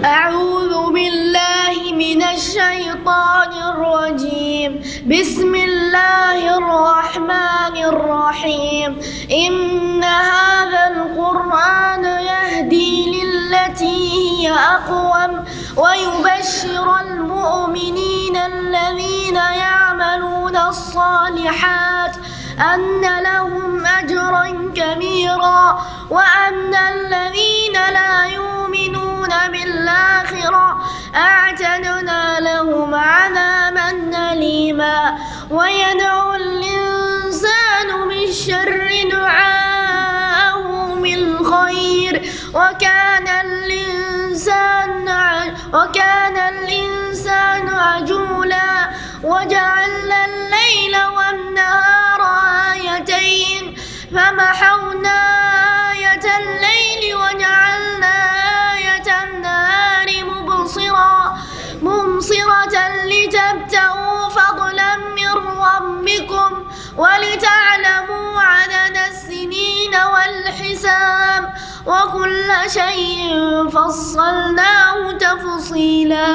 أعوذ بالله من الشيطان الرجيم بسم الله الرحمن الرحيم إن هذا القرآن يهدي للتي هي أقوم ويبشر المؤمنين الذين يعملون الصالحات أن لهم أجرا كبيرا وأن الذين لا يؤمنون بالآخرة أعتدنا لهم عذابا أليما ويدعو الإنسان بالشر دعاءه بالخير وكان الإنسان عجولا وجعلنا الليل والنهار آيتين فمحونا آية الليل وجعلنا آية النهار مبصرة لتبتغوا فضلا من ربكم ولتعلموا عدد السنين والحساب وكل شيء فصلناه تفصيلا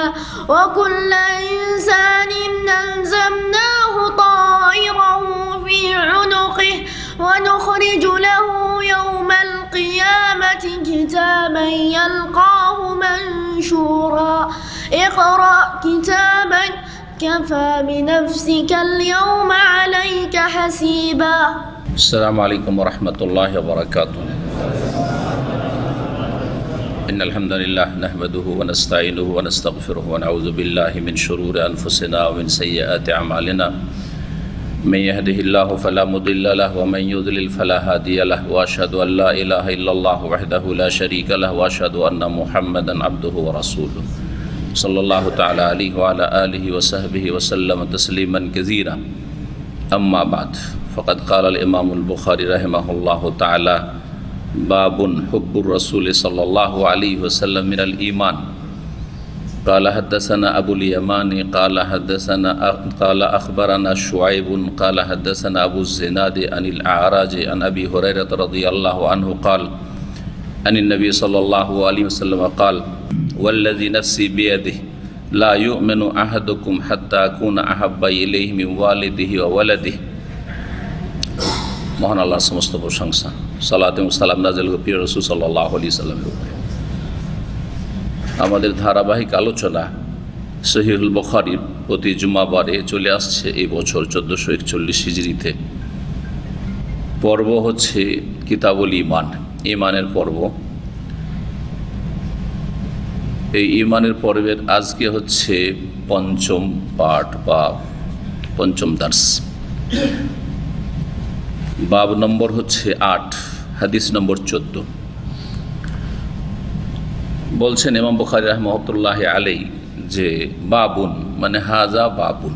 وكل إنسان ألزمناه طائره في عنقه ونخرج له يوم القيامة كتابا يلقاه منشورا اقرأ كتابك كفى بنفسك اليوم عليك حسيبا. السلام عليكم ورحمة الله وبركاته. إن الحمد لله نحمده ونستعينه ونستغفره ونعوذ بالله من شرور أنفسنا ومن سيئات أعمالنا من يهده الله فلا مضل له ومن يضلل فلا هادي له وأشهد أن لا إله إلا الله وحده لا شريك له وأشهد أن محمدا عبده ورسوله صلى الله تعالى عليه وعلى آله وصحبه وسلم تسليما كثيرا. أما بعد فقد قال الإمام البخاري رحمه الله تعالى باب حب الرسول صلى الله عليه وسلم من الإيمان. قال حدثنا أبو اليماني قال أخبرنا شعيب قال حدثنا أبو الزناد عن الأعرج عن أبي هريرة رضي الله عنه قال عن النبي صلى الله عليه وسلم قال والذي نفسي بيده لا يؤمن أحدكم حتى أكون أحب إليه من والده وولده. মহান আল্লাহর সমস্ত প্রশংসা, সালাত এবং সালাম নাযিল হোক প্রিয় রাসূল সাল্লাল্লাহু আলাইহি সাল্লামের উপরে। আমাদের ধারাবাহিক আলোচনা সহিহুল বুখারীর প্রতি জুমাবারে চলে আসছে এই বছর 1441 হিজরিতে। পর্ব হচ্ছে কিতাবুল ঈমান, ঈমানের পর্ব। এই ঈমানের পর্বের আজকে হচ্ছে পঞ্চম পাঠ বা পঞ্চম দার্স। বাব নম্বর হচ্ছে 8, হাদিস নম্বর 14। বলছেন ইমাম বুখারী রাহমাতুল্লাহি আলাইহি যে বাবুন মানে হাজা বাবুন,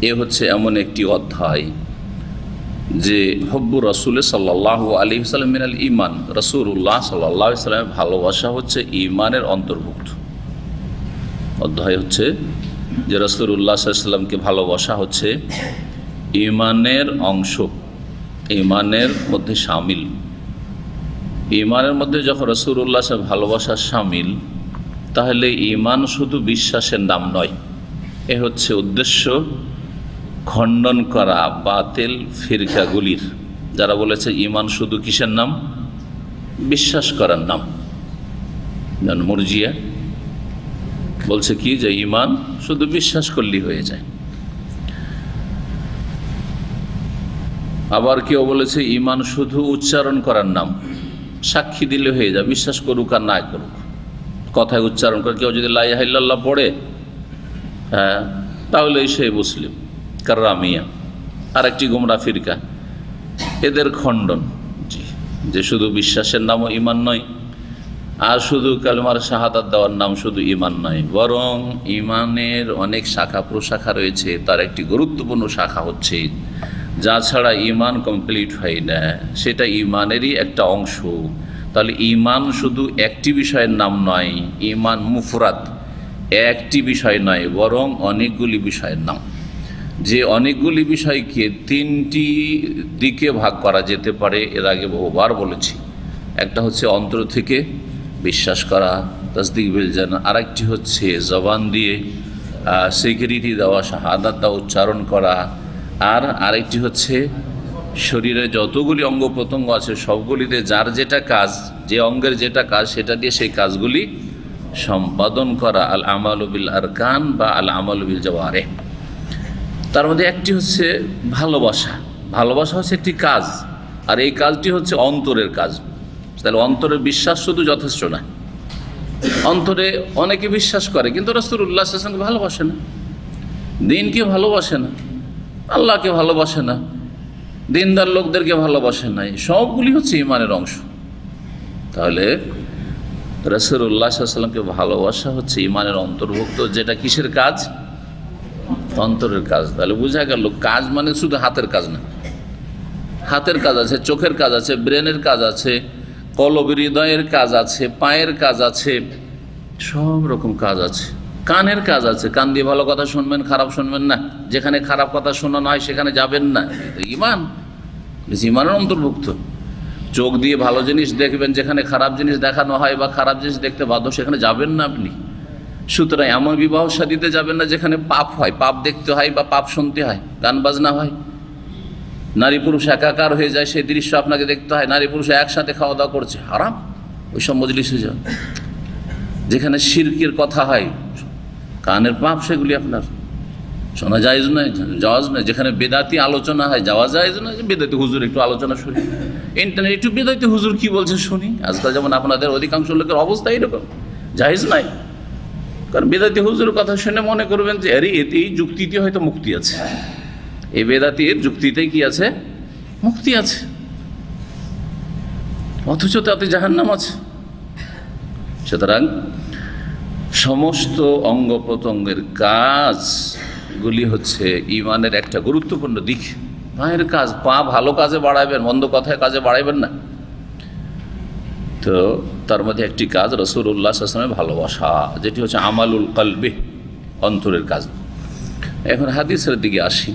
এ হচ্ছে এমন একটি অধ্যায় যে হব্বু রাসূল সাল্লাল্লাহু আলাইহি ওয়াসাল্লাম মিনাল ঈমান, রাসূলুল্লাহ সাল্লাল্লাহু আলাইহি ওয়াসাল্লামের ভালোবাসা হচ্ছে ঈমানের অন্তর্ভুক্ত। অধ্যায় হচ্ছে যে রাসূলুল্লাহ সাল্লাল্লাহু আলাইহি ওয়াসাল্লামকে ভালোবাসা হচ্ছে ঈমানের অংশ, ঈমানের মধ্যে শামিল। ঈমানের মধ্যে যখন রাসূলুল্লাহ সাল্লাল্লাহু আলাইহি ওয়াসাল্লাম ভালোবাসা শামিল, তাহলে ঈমান শুধু বিশ্বাসের নাম নয়, এ হচ্ছে উদ্দেশ্য খণ্ডন করা বাতিল ফিরকাগুলির, যারা বলেছে ঈমান শুধু কিসের নাম? বিশ্বাস করার নাম। যেমন মুরজিয়া বলছে কি যে ঈমান শুধু বিশ্বাস করলেই হয়ে যায়। আবার কেউ বলেছে ঈমান শুধু উচ্চারণ করার নাম, সাক্ষী দিলে হয়ে যায়, বিশ্বাস করুক আর না করুক, কথায় উচ্চারণ করে। কেউ যদি লা ইলাহা ইল্লাল্লাহ পড়ে, হ্যাঁ, তাহলেই সে মুসলিম। কাররামিয়া আর একটি গোমরা ফিরকা, এদের খণ্ডন যে শুধু বিশ্বাসের নামও ঈমান নয়, আর শুধু কালেমার শাহাদাত দেওয়ার নাম শুধু ঈমান নয়, বরং ঈমানের অনেক শাখা প্রশাখা রয়েছে। তার একটি গুরুত্বপূর্ণ শাখা হচ্ছে যা ছাড়া ঈমান কমপ্লিট হয় না, সেটা ঈমানেরই একটা অংশ। তাহলে ঈমান শুধু একটি বিষয়ের নাম নয়, ঈমান মুফরাদ একটি বিষয় নয়, বরং অনেকগুলি বিষয়ের নাম। যে অনেকগুলি বিষয়কে তিনটি দিকে ভাগ করা যেতে পারে, এর আগে বহুবার বলেছি। একটা হচ্ছে অন্তর থেকে বিশ্বাস করা, তাসদিক বিল জানা, আরেকটি হচ্ছে জবান দিয়ে স্বীকৃতি দেওয়া, শাহাদাতটা উচ্চারণ করা, আর আরেকটি হচ্ছে শরীরে যতগুলি অঙ্গ প্রত্যঙ্গ আছে সবগুলিতে যার যেটা কাজ, যে অঙ্গের যেটা কাজ সেটা দিয়ে সেই কাজগুলি সম্পাদন করা। আল আমালু বিল আরকান বা আল আমালু বিল জাওয়ারিহ। তার মধ্যে একটি হচ্ছে ভালোবাসা। ভালোবাসা হচ্ছে একটি কাজ, আর এই কাজটি হচ্ছে অন্তরের কাজ। তাহলে অন্তরের বিশ্বাস শুধু যথেষ্ট না। অন্তরে অনেকে বিশ্বাস করে কিন্তু রাসূলুল্লাহ সাল্লাল্লাহু আলাইহি ওয়াসাল্লামকে ভালোবাসে না, দ্বীনকে ভালোবাসে না, আল্লাহকে ভালোবাসে না, দিনদার লোকদেরকে ভালোবাসে না। সবগুলি হচ্ছে ঈমানের অংশ। তাহলে রাসূলুল্লাহ সাল্লাল্লাহু আলাইহি ওয়াসাল্লামকে ভালোবাসা হচ্ছে ঈমানের অন্তর্ভুক্ত, যেটা কিসের কাজ? অন্তরের কাজ। তাহলে বোঝা গেল কাজ মানে শুধু হাতের কাজ না, হাতের কাজ আছে, চোখের কাজ আছে, ব্রেনের কাজ আছে, কলব হৃদয়ের কাজ আছে, পায়ের কাজ আছে, সব রকম কাজ আছে। কানের কাজ আছে, কান দিয়ে ভালো কথা শুনবেন, খারাপ শুনবেন না, যেখানে খারাপ কথা শোনানো হয় সেখানে যাবেন না। ঈমান, ঈমানের অন্তর্ভুক্ত। চোখ দিয়ে ভালো জিনিস দেখবেন, যেখানে খারাপ জিনিস দেখানো হয় বা খারাপ জিনিস দেখতে বাধ্য সেখানে যাবেন না আপনি। সুতরাং এমন বিবাহ শাদীতে যাবেন না যেখানে পাপ হয়, পাপ দেখতে হয় বা পাপ শুনতে হয়, গান বাজনা হয়, নারী পুরুষ একাকার হয়ে যায় সেই দৃশ্য আপনাকে দেখতে হয়, নারী পুরুষ একসাথে খাওয়া দাওয়া করছে, হারাম। ওই সব মজলিসে যান যেখানে শিরকের কথা হয়, কানের পাপ, সেগুলি আপনার শোনা জায়েজ নয়, যাওয়াজ নয়। যেখানে বেদাতি আলোচনা হয় যাওয়া জায়েজ নয়, যে বেদাতি হুজুর একটু আলোচনা শুনি, ইন্টারনেট একটু বেদাতি হুজুর কি বলছে শুনি। আজকাল যেমন আপনাদের অধিকাংশ লোকের অবস্থা এইরকম, জায়েজ নাই। কারণ বেদাতি হুজুরের কথা শুনে মনে করবেন যে আরে এই যুক্তিতে হয়তো মুক্তি আছে, এই বেদাতির যুক্তিতে কি আছে? মুক্তি আছে, অথচ তাতে জাহান্নাম আছে। সুতরাং সমস্ত অঙ্গ প্রত্যঙ্গের কাজগুলি হচ্ছে ঈমানের একটা গুরুত্বপূর্ণ দিক। পায়ের কাজ, পা ভালো কাজে বাড়াবেন, মন্দ কথায় কাজে বাড়াবেন না। তো তার মধ্যে একটি কাজ রাসূলুল্লাহ সাল্লাল্লাহু আলাইহি ওয়াসাল্লামের ভালোবাসা, যেটি হচ্ছে আমালুল কলবি, অন্তরের কাজ। এখন হাদিসের দিকে আসি।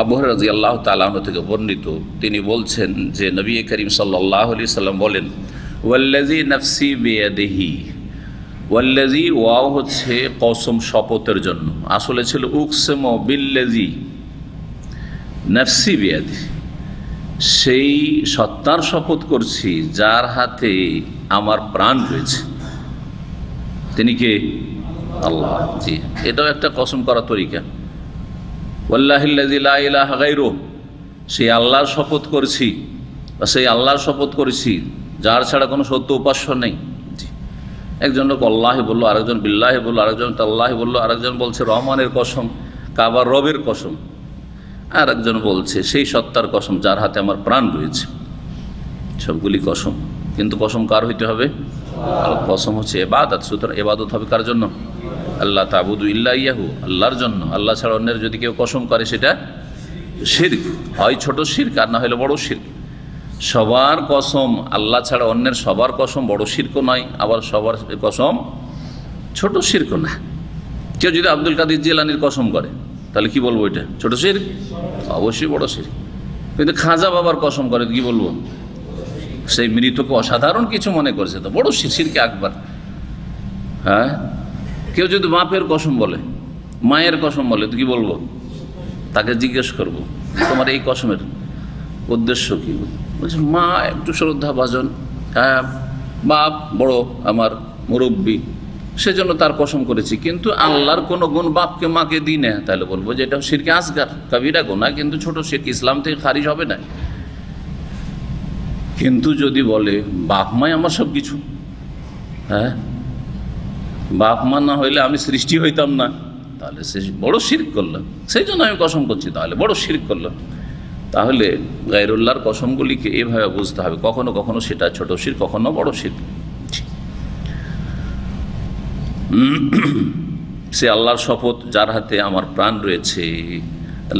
আবু হুরায়রা রাদিয়াল্লাহু তাআলা আনহু থেকে বর্ণিত, তিনি বলছেন যে নবী করিম সাল্লাল্লাহু আলাইহি ওয়াসাল্লাম বলেন, ওয়াল্লাযী নাফসি বিয়াদিহি, ওয়াল্লাযী ওয়াও হচ্ছে কসম, শপথের জন্য। আসলে ছিল উকসিমু বিল্লাযী নাফসি বিয়াদিহি, সেই সত্তার শপথ করছি যার হাতে আমার প্রাণ রয়েছে। তিনি কে? আল্লাহ। জি, এটাও একটা কসম করার তরিকা। ওয়াল্লাহিল্লাযী লা ইলাহা গায়রুহু, সেই আল্লাহর শপথ করছি, বা সেই আল্লাহর শপথ করেছি যার ছাড়া কোনো সত্য উপাস্য নেই। জি, একজন লোক আল্লাহ বললো, আরেকজন বিল্লাহি বললো, আরেকজন তাল্লাহি বললো, আরেকজন বলছে রহমানের কসম, কাবার রবের কসম, আর একজন বলছে সেই সত্তার কসম যার হাতে আমার প্রাণ রয়েছে। সবগুলি কসম, কিন্তু কসম কার হইতে হবে? আর কসম হচ্ছে ইবাদত। সুতরাং ইবাদত হবে কার জন্য? আল্লাহ তাবুদু ইল্লা ইয়াহু, আল্লাহর জন্য। আল্লাহ ছাড়া অন্যের যদি কেউ কসম করে সেটা শিরক, হয় ছোট শিরক আর না হলে বড় শিরক। সবার কসম আল্লাহ ছাড়া অন্যের সবার কসম বড় শিরকও নয়, আবার সবার কসম ছোট শিরকও না। কেউ যদি আব্দুল কাদের জিলানির কসম করে তাহলে কি বলবো? এটা ছোট শিরক? অবশ্যই বড় শিরক। কিন্তু খাজা বাবার কসম করে কি বলবো? সেই মৃতকে অসাধারণ কিছু মনে করছে, তো বড় শিরকে আকবার। হ্যাঁ, কেউ যদি বাপের কসম বলে, মায়ের কসম বলে, তো কি বলবো? তাকে জিজ্ঞেস করবো তোমার এই কসমের উদ্দেশ্য কি? বলছে মা একটু শ্রদ্ধা ভাজন, হ্যাঁ বাপ বড় আমার মুরব্বী, সেজন্য তার কসম করেছি, কিন্তু আল্লাহর কোনো গুণ বাপকে মাকে দিই না। তাহলে বলবো যে এটা শিরকে আসগার, কবিরা গুনাহ, কিন্তু ছোট শিরক, ইসলাম থেকে খারিজ হবে না। কিন্তু যদি বলে বাপ মাই আমার সব কিছু, হ্যাঁ বাপ মা না হইলে আমি সৃষ্টি হইতাম না, তাহলে সে বড় শিরক করলাম, সেই জন্য আমি কসম করছি, তাহলে বড় শিরক করলাম। তাহলে গায়রুল্লাহর কসমগুলিকে এভাবে বুঝতে হবে, কখনো কখনো সেটা ছোট শিরক, কখনো বড় শিরক। সে আল্লাহর শপথ যার হাতে আমার প্রাণ রয়েছে।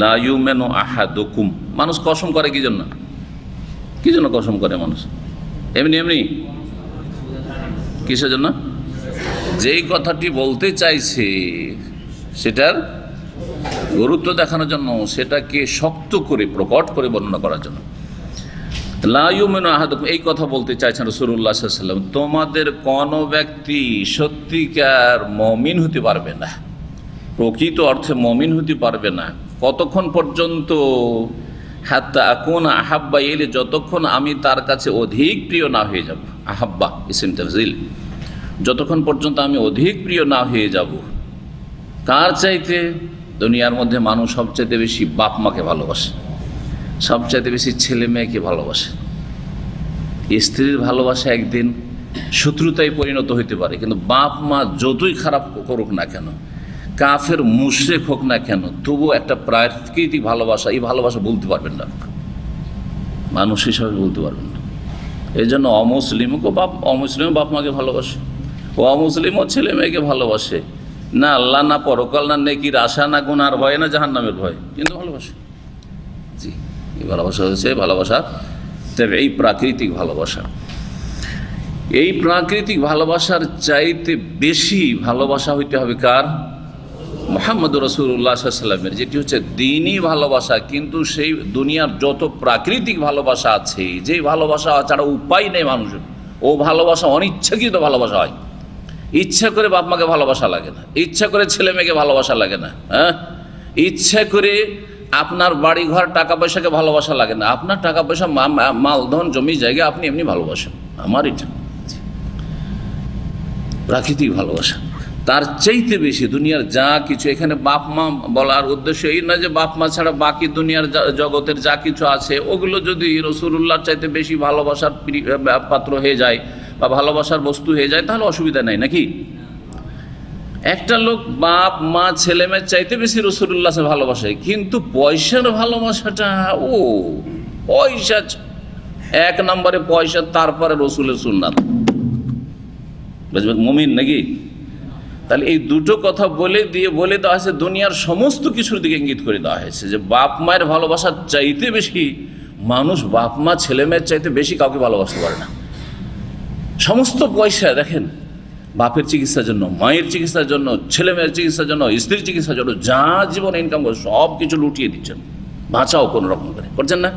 লা ইউমিনু আহাদুকুম, মানুষ কসম করে কি জন্য? কি জন্য কসম করে মানুষ? এমনি এমনি? কিসের জন্য? যেই কথাটি বলতে চাইছে সেটার গুরুত্ব দেখানোর জন্য, সেটাকে শক্ত করে প্রকট করে বর্ণনা করার জন্য। লা ইউমিনু আহাদুকুম, এই কথা বলতে চাইছেন রাসূলুল্লাহ সাল্লাল্লাহু আলাইহি ওয়াসাল্লাম, তোমাদের কোনো ব্যক্তি সত্যিকার মুমিন হতে পারবে না, প্রকৃত অর্থে মুমিন হতে পারবে না কতক্ষণ পর্যন্ত, হাত্তা আকুনা আহাব্বা ইলাইহি, যতক্ষণ আমি তার কাছে অধিক প্রিয় না হয়ে যাব। আহাব্বা ইসম তাফজিল, যতক্ষণ পর্যন্ত আমি অধিক প্রিয় না হয়ে যাব। কার চাইতে? দুনিয়ার মধ্যে মানুষ সবচাইতে বেশি বাপ মাকে ভালোবাসে, সবচাইতে বেশি ছেলে মেয়েকে ভালোবাসে। স্ত্রীর ভালোবাসা একদিন শত্রুতায় পরিণত হইতে পারে, কিন্তু বাপ মা যতই খারাপ করুক না কেন, কাফের মুশরিক হোক না কেন, তবু একটা প্রাকৃতিক ভালোবাসা, এই ভালোবাসা বলতে পারবেন না, মানুষ হিসাবে বলতে পারবেন না। এই জন্য অমুসলিমও বাপ মাকে ভালোবাসে, ও অমুসলিমও ছেলে মেয়েকে ভালোবাসে, না আল্লাহ, না পরকাল, না নেকির আশা, না গুনার ভয়, না জাহান্নামের ভয়, কিন্তু ভালোবাসে। জি, এই ভালোবাসা হচ্ছে ভালোবাসা, তবে এই প্রাকৃতিক ভালোবাসা। এই প্রাকৃতিক ভালোবাসার চাইতে বেশি ভালোবাসা হইতে হবে কার? মুহাম্মদ রাসূলুল্লাহ সাল্লাল্লাহু আলাইহি ওয়াসাল্লামের, যেটি হচ্ছে দ্বীনি ভালোবাসা। কিন্তু সেই দুনিয়ার যত প্রাকৃতিক ভালোবাসা আছে, যে ভালোবাসা ছাড়া উপায় নেই মানুষের, ও ভালোবাসা অনিচ্ছাকৃত ভালোবাসা হয়। ইচ্ছা করে বাপ মাকে ভালোবাসা লাগে না, ইচ্ছা করে ছেলে মেয়েকে ভালোবাসা লাগে না, হ্যাঁ, ইচ্ছা করে আপনার বাড়ি ঘর টাকা পয়সাকে ভালোবাসা লাগে না, আপনার টাকা পয়সা মালধন জমি জায়গা আপনি এমনি ভালোবাসেন, আমার এটা প্রাকৃতিক ভালোবাসা। তার চাইতে বেশি দুনিয়ার যা কিছু, এখানে বাপ মা বলার উদ্দেশ্য এই না যে বাপ মা ছাড়া বাকি দুনিয়ার জগতের যা কিছু আছে ওগুলো যদি রাসূলুল্লাহর চাইতে বেশি ভালোবাসার পাত্র হয়ে যায় বা ভালোবাসার বস্তু হয়ে যায়, তাহলে অসুবিধা নাই নাকি? একটা লোক বাপ মা ছেলে মেয়ের চাইতে বেশি রাসূলুল্লাহকে ভালোবাসে, কিন্তু পয়সার ভালোবাসাটা, ও পয়সা এক নম্বরে পয়সা, তারপরে রসুলের সুন্নাত, বুঝবেন মুমিন নাকি? তাহলে এই দুটো কথা বলে দেওয়া হয়েছে, দুনিয়ার সমস্ত কিছুর দিকে ইঙ্গিত করে দেওয়া হয়েছে যে বাপ মায়ের ভালোবাসার চাইতে বেশি মানুষ বাপ মা ছেলে মেয়ের চাইতে বেশি কাউকে ভালোবাসতে পারে না। সমস্ত পয়সা দেখেন, বাপের চিকিৎসার জন্য, মায়ের চিকিৎসার জন্য, ছেলে মেয়ের চিকিৎসার জন্য, স্ত্রীর চিকিৎসার জন্য যা জীবনে ইনকাম করে সব কিছু লুটিয়ে দিচ্ছেন, বাঁচাও কোনো রকম করে, করছেন না?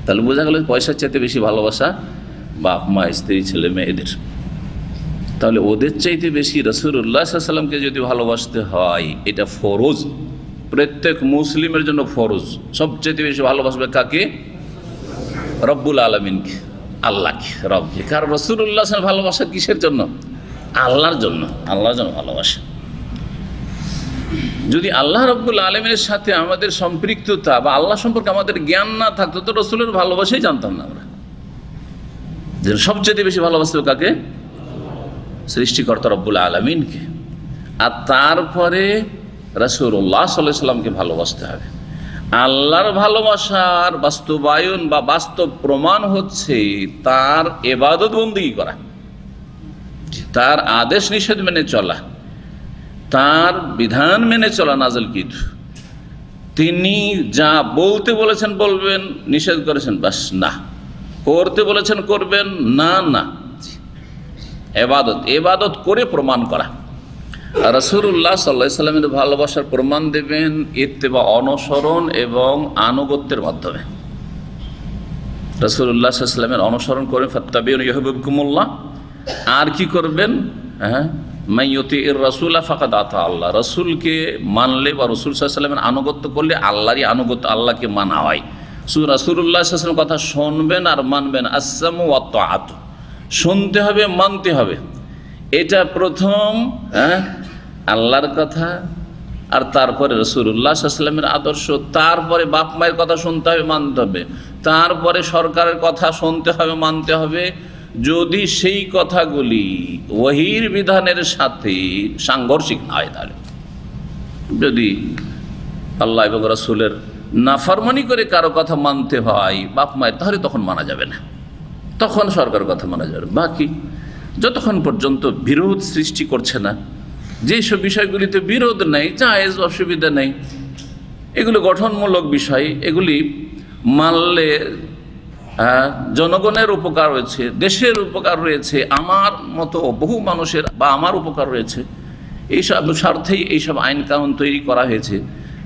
তাহলে বোঝা গেল পয়সার চাইতে বেশি ভালোবাসা বাপ মা স্ত্রী ছেলে মেয়ে এদের। তাহলে ওদের চাইতে বেশি রাসূলুল্লাহ সাল্লাল্লাহু আলাইহি ওয়াসাল্লামকে যদি ভালোবাসতে হয়, এটা ফরজ, প্রত্যেক মুসলিমের জন্য ফরজ। সবচাইতে বেশি ভালোবাসবে কাকে? রব্বুল আলামিনকে, আল্লাহকে, রবকে। কারণ রাসূলুল্লাহ সাল্লাল্লাহু আলাইহি ওয়াসাল্লাম ভালোবাসা কিসের জন্য? আল্লাহর জন্য, আল্লাহর জন্য ভালোবাসা। যদি আল্লাহ রব্বুল আলামিনের সাথে আমাদের সম্পৃক্ততা বা আল্লাহ সম্পর্কে আমাদের জ্ঞান না থাকতো, তো রাসূলের ভালোবাসাই জানতাম না আমরা। যে সবচেয়ে বেশি ভালোবাসতে হবে কাকে? সৃষ্টিকর্তা রব্বুল আলামিনকে। আর তারপরে রাসূলুল্লাহ সাল্লাল্লাহু আলাইহি ওয়াসাল্লামকে ভালোবাসতে হবে। আল্লাহর ভালোবাসার বাস্তবায়ন বা বাস্তব প্রমাণ হচ্ছে তার ইবাদত বন্দেগী করা, তার আদেশ নিষেধ মেনে চলা, তার বিধান মেনে চলা নাযিলকৃত। তিনি যা বলতে বলেছেন বলবেন, নিষেধ করেছেন বাস না, করতে বলেছেন করবেন না, না, ইবাদত করে প্রমাণ করা। রাসূলুল্লাহ সাল্লাল্লাহু আলাইহি ওয়াসাল্লামের ভালোবাসার প্রমাণ দেবেন ইত্তেবা, অনুসরণ এবং আনুগত্যের মাধ্যমে। রাসূলুল্লাহ সাল্লাল্লাহু আলাইহি ওয়াসাল্লামের অনুসরণ করেন, ফাত্তাবিউন ইউহিব্বুকুমুল্লাহ। আর কি করবেন? হ্যাঁ, মান ইউতিইর রাসূলা ফাকাদ আতা আল্লাহ। রাসূলকে মানলে বা রাসূল সাল্লাল্লাহু আলাইহি ওয়াসাল্লামের আনুগত্য করলে আল্লাহরই আনুগত্য, আল্লাহকে মানা হয়। রাসূলুল্লাহ সাল্লাল্লাহু আলাইহি ওয়াসাল্লামের কথা শুনবেন আর মানবেন, আসসামু ওয়াত তাআত, শুনতে হবে মানতে হবে। এটা প্রথম, হ্যাঁ, আল্লাহর কথা, আর তারপরে রাসূলুল্লাহ সাল্লাল্লাহু আলাইহি ওয়াসাল্লামের আদর্শ, তারপরে বাপ মায়ের কথা শুনতে হবে মানতে হবে, তারপরে সরকারের কথা শুনতে হবে মানতে হবে। যদি সেই কথাগুলি ওহীর বিধানের সাথে সাংঘর্ষিক না হয়, তাহলে যদি আল্লাহ এবং রাসূলের নাফরমানি করে কারো কথা মানতে হয় বাপ মায়ের, তাহলে তখন মানা যাবে না, তখন সরকারের কথা মানা যাবে। বাকি যতক্ষণ পর্যন্ত বিরোধ সৃষ্টি করছে না, যেসব বিষয়গুলিতে বিরোধ নেই, জায়েজ, অসুবিধা নেই, এগুলো গঠনমূলক বিষয়, এগুলি মানলে জনগণের উপকার রয়েছে, দেশের উপকার রয়েছে, আমার মতো বহু মানুষের বা আমার উপকার রয়েছে, এইসব স্বার্থেই এইসব আইন কানুন তৈরি করা হয়েছে,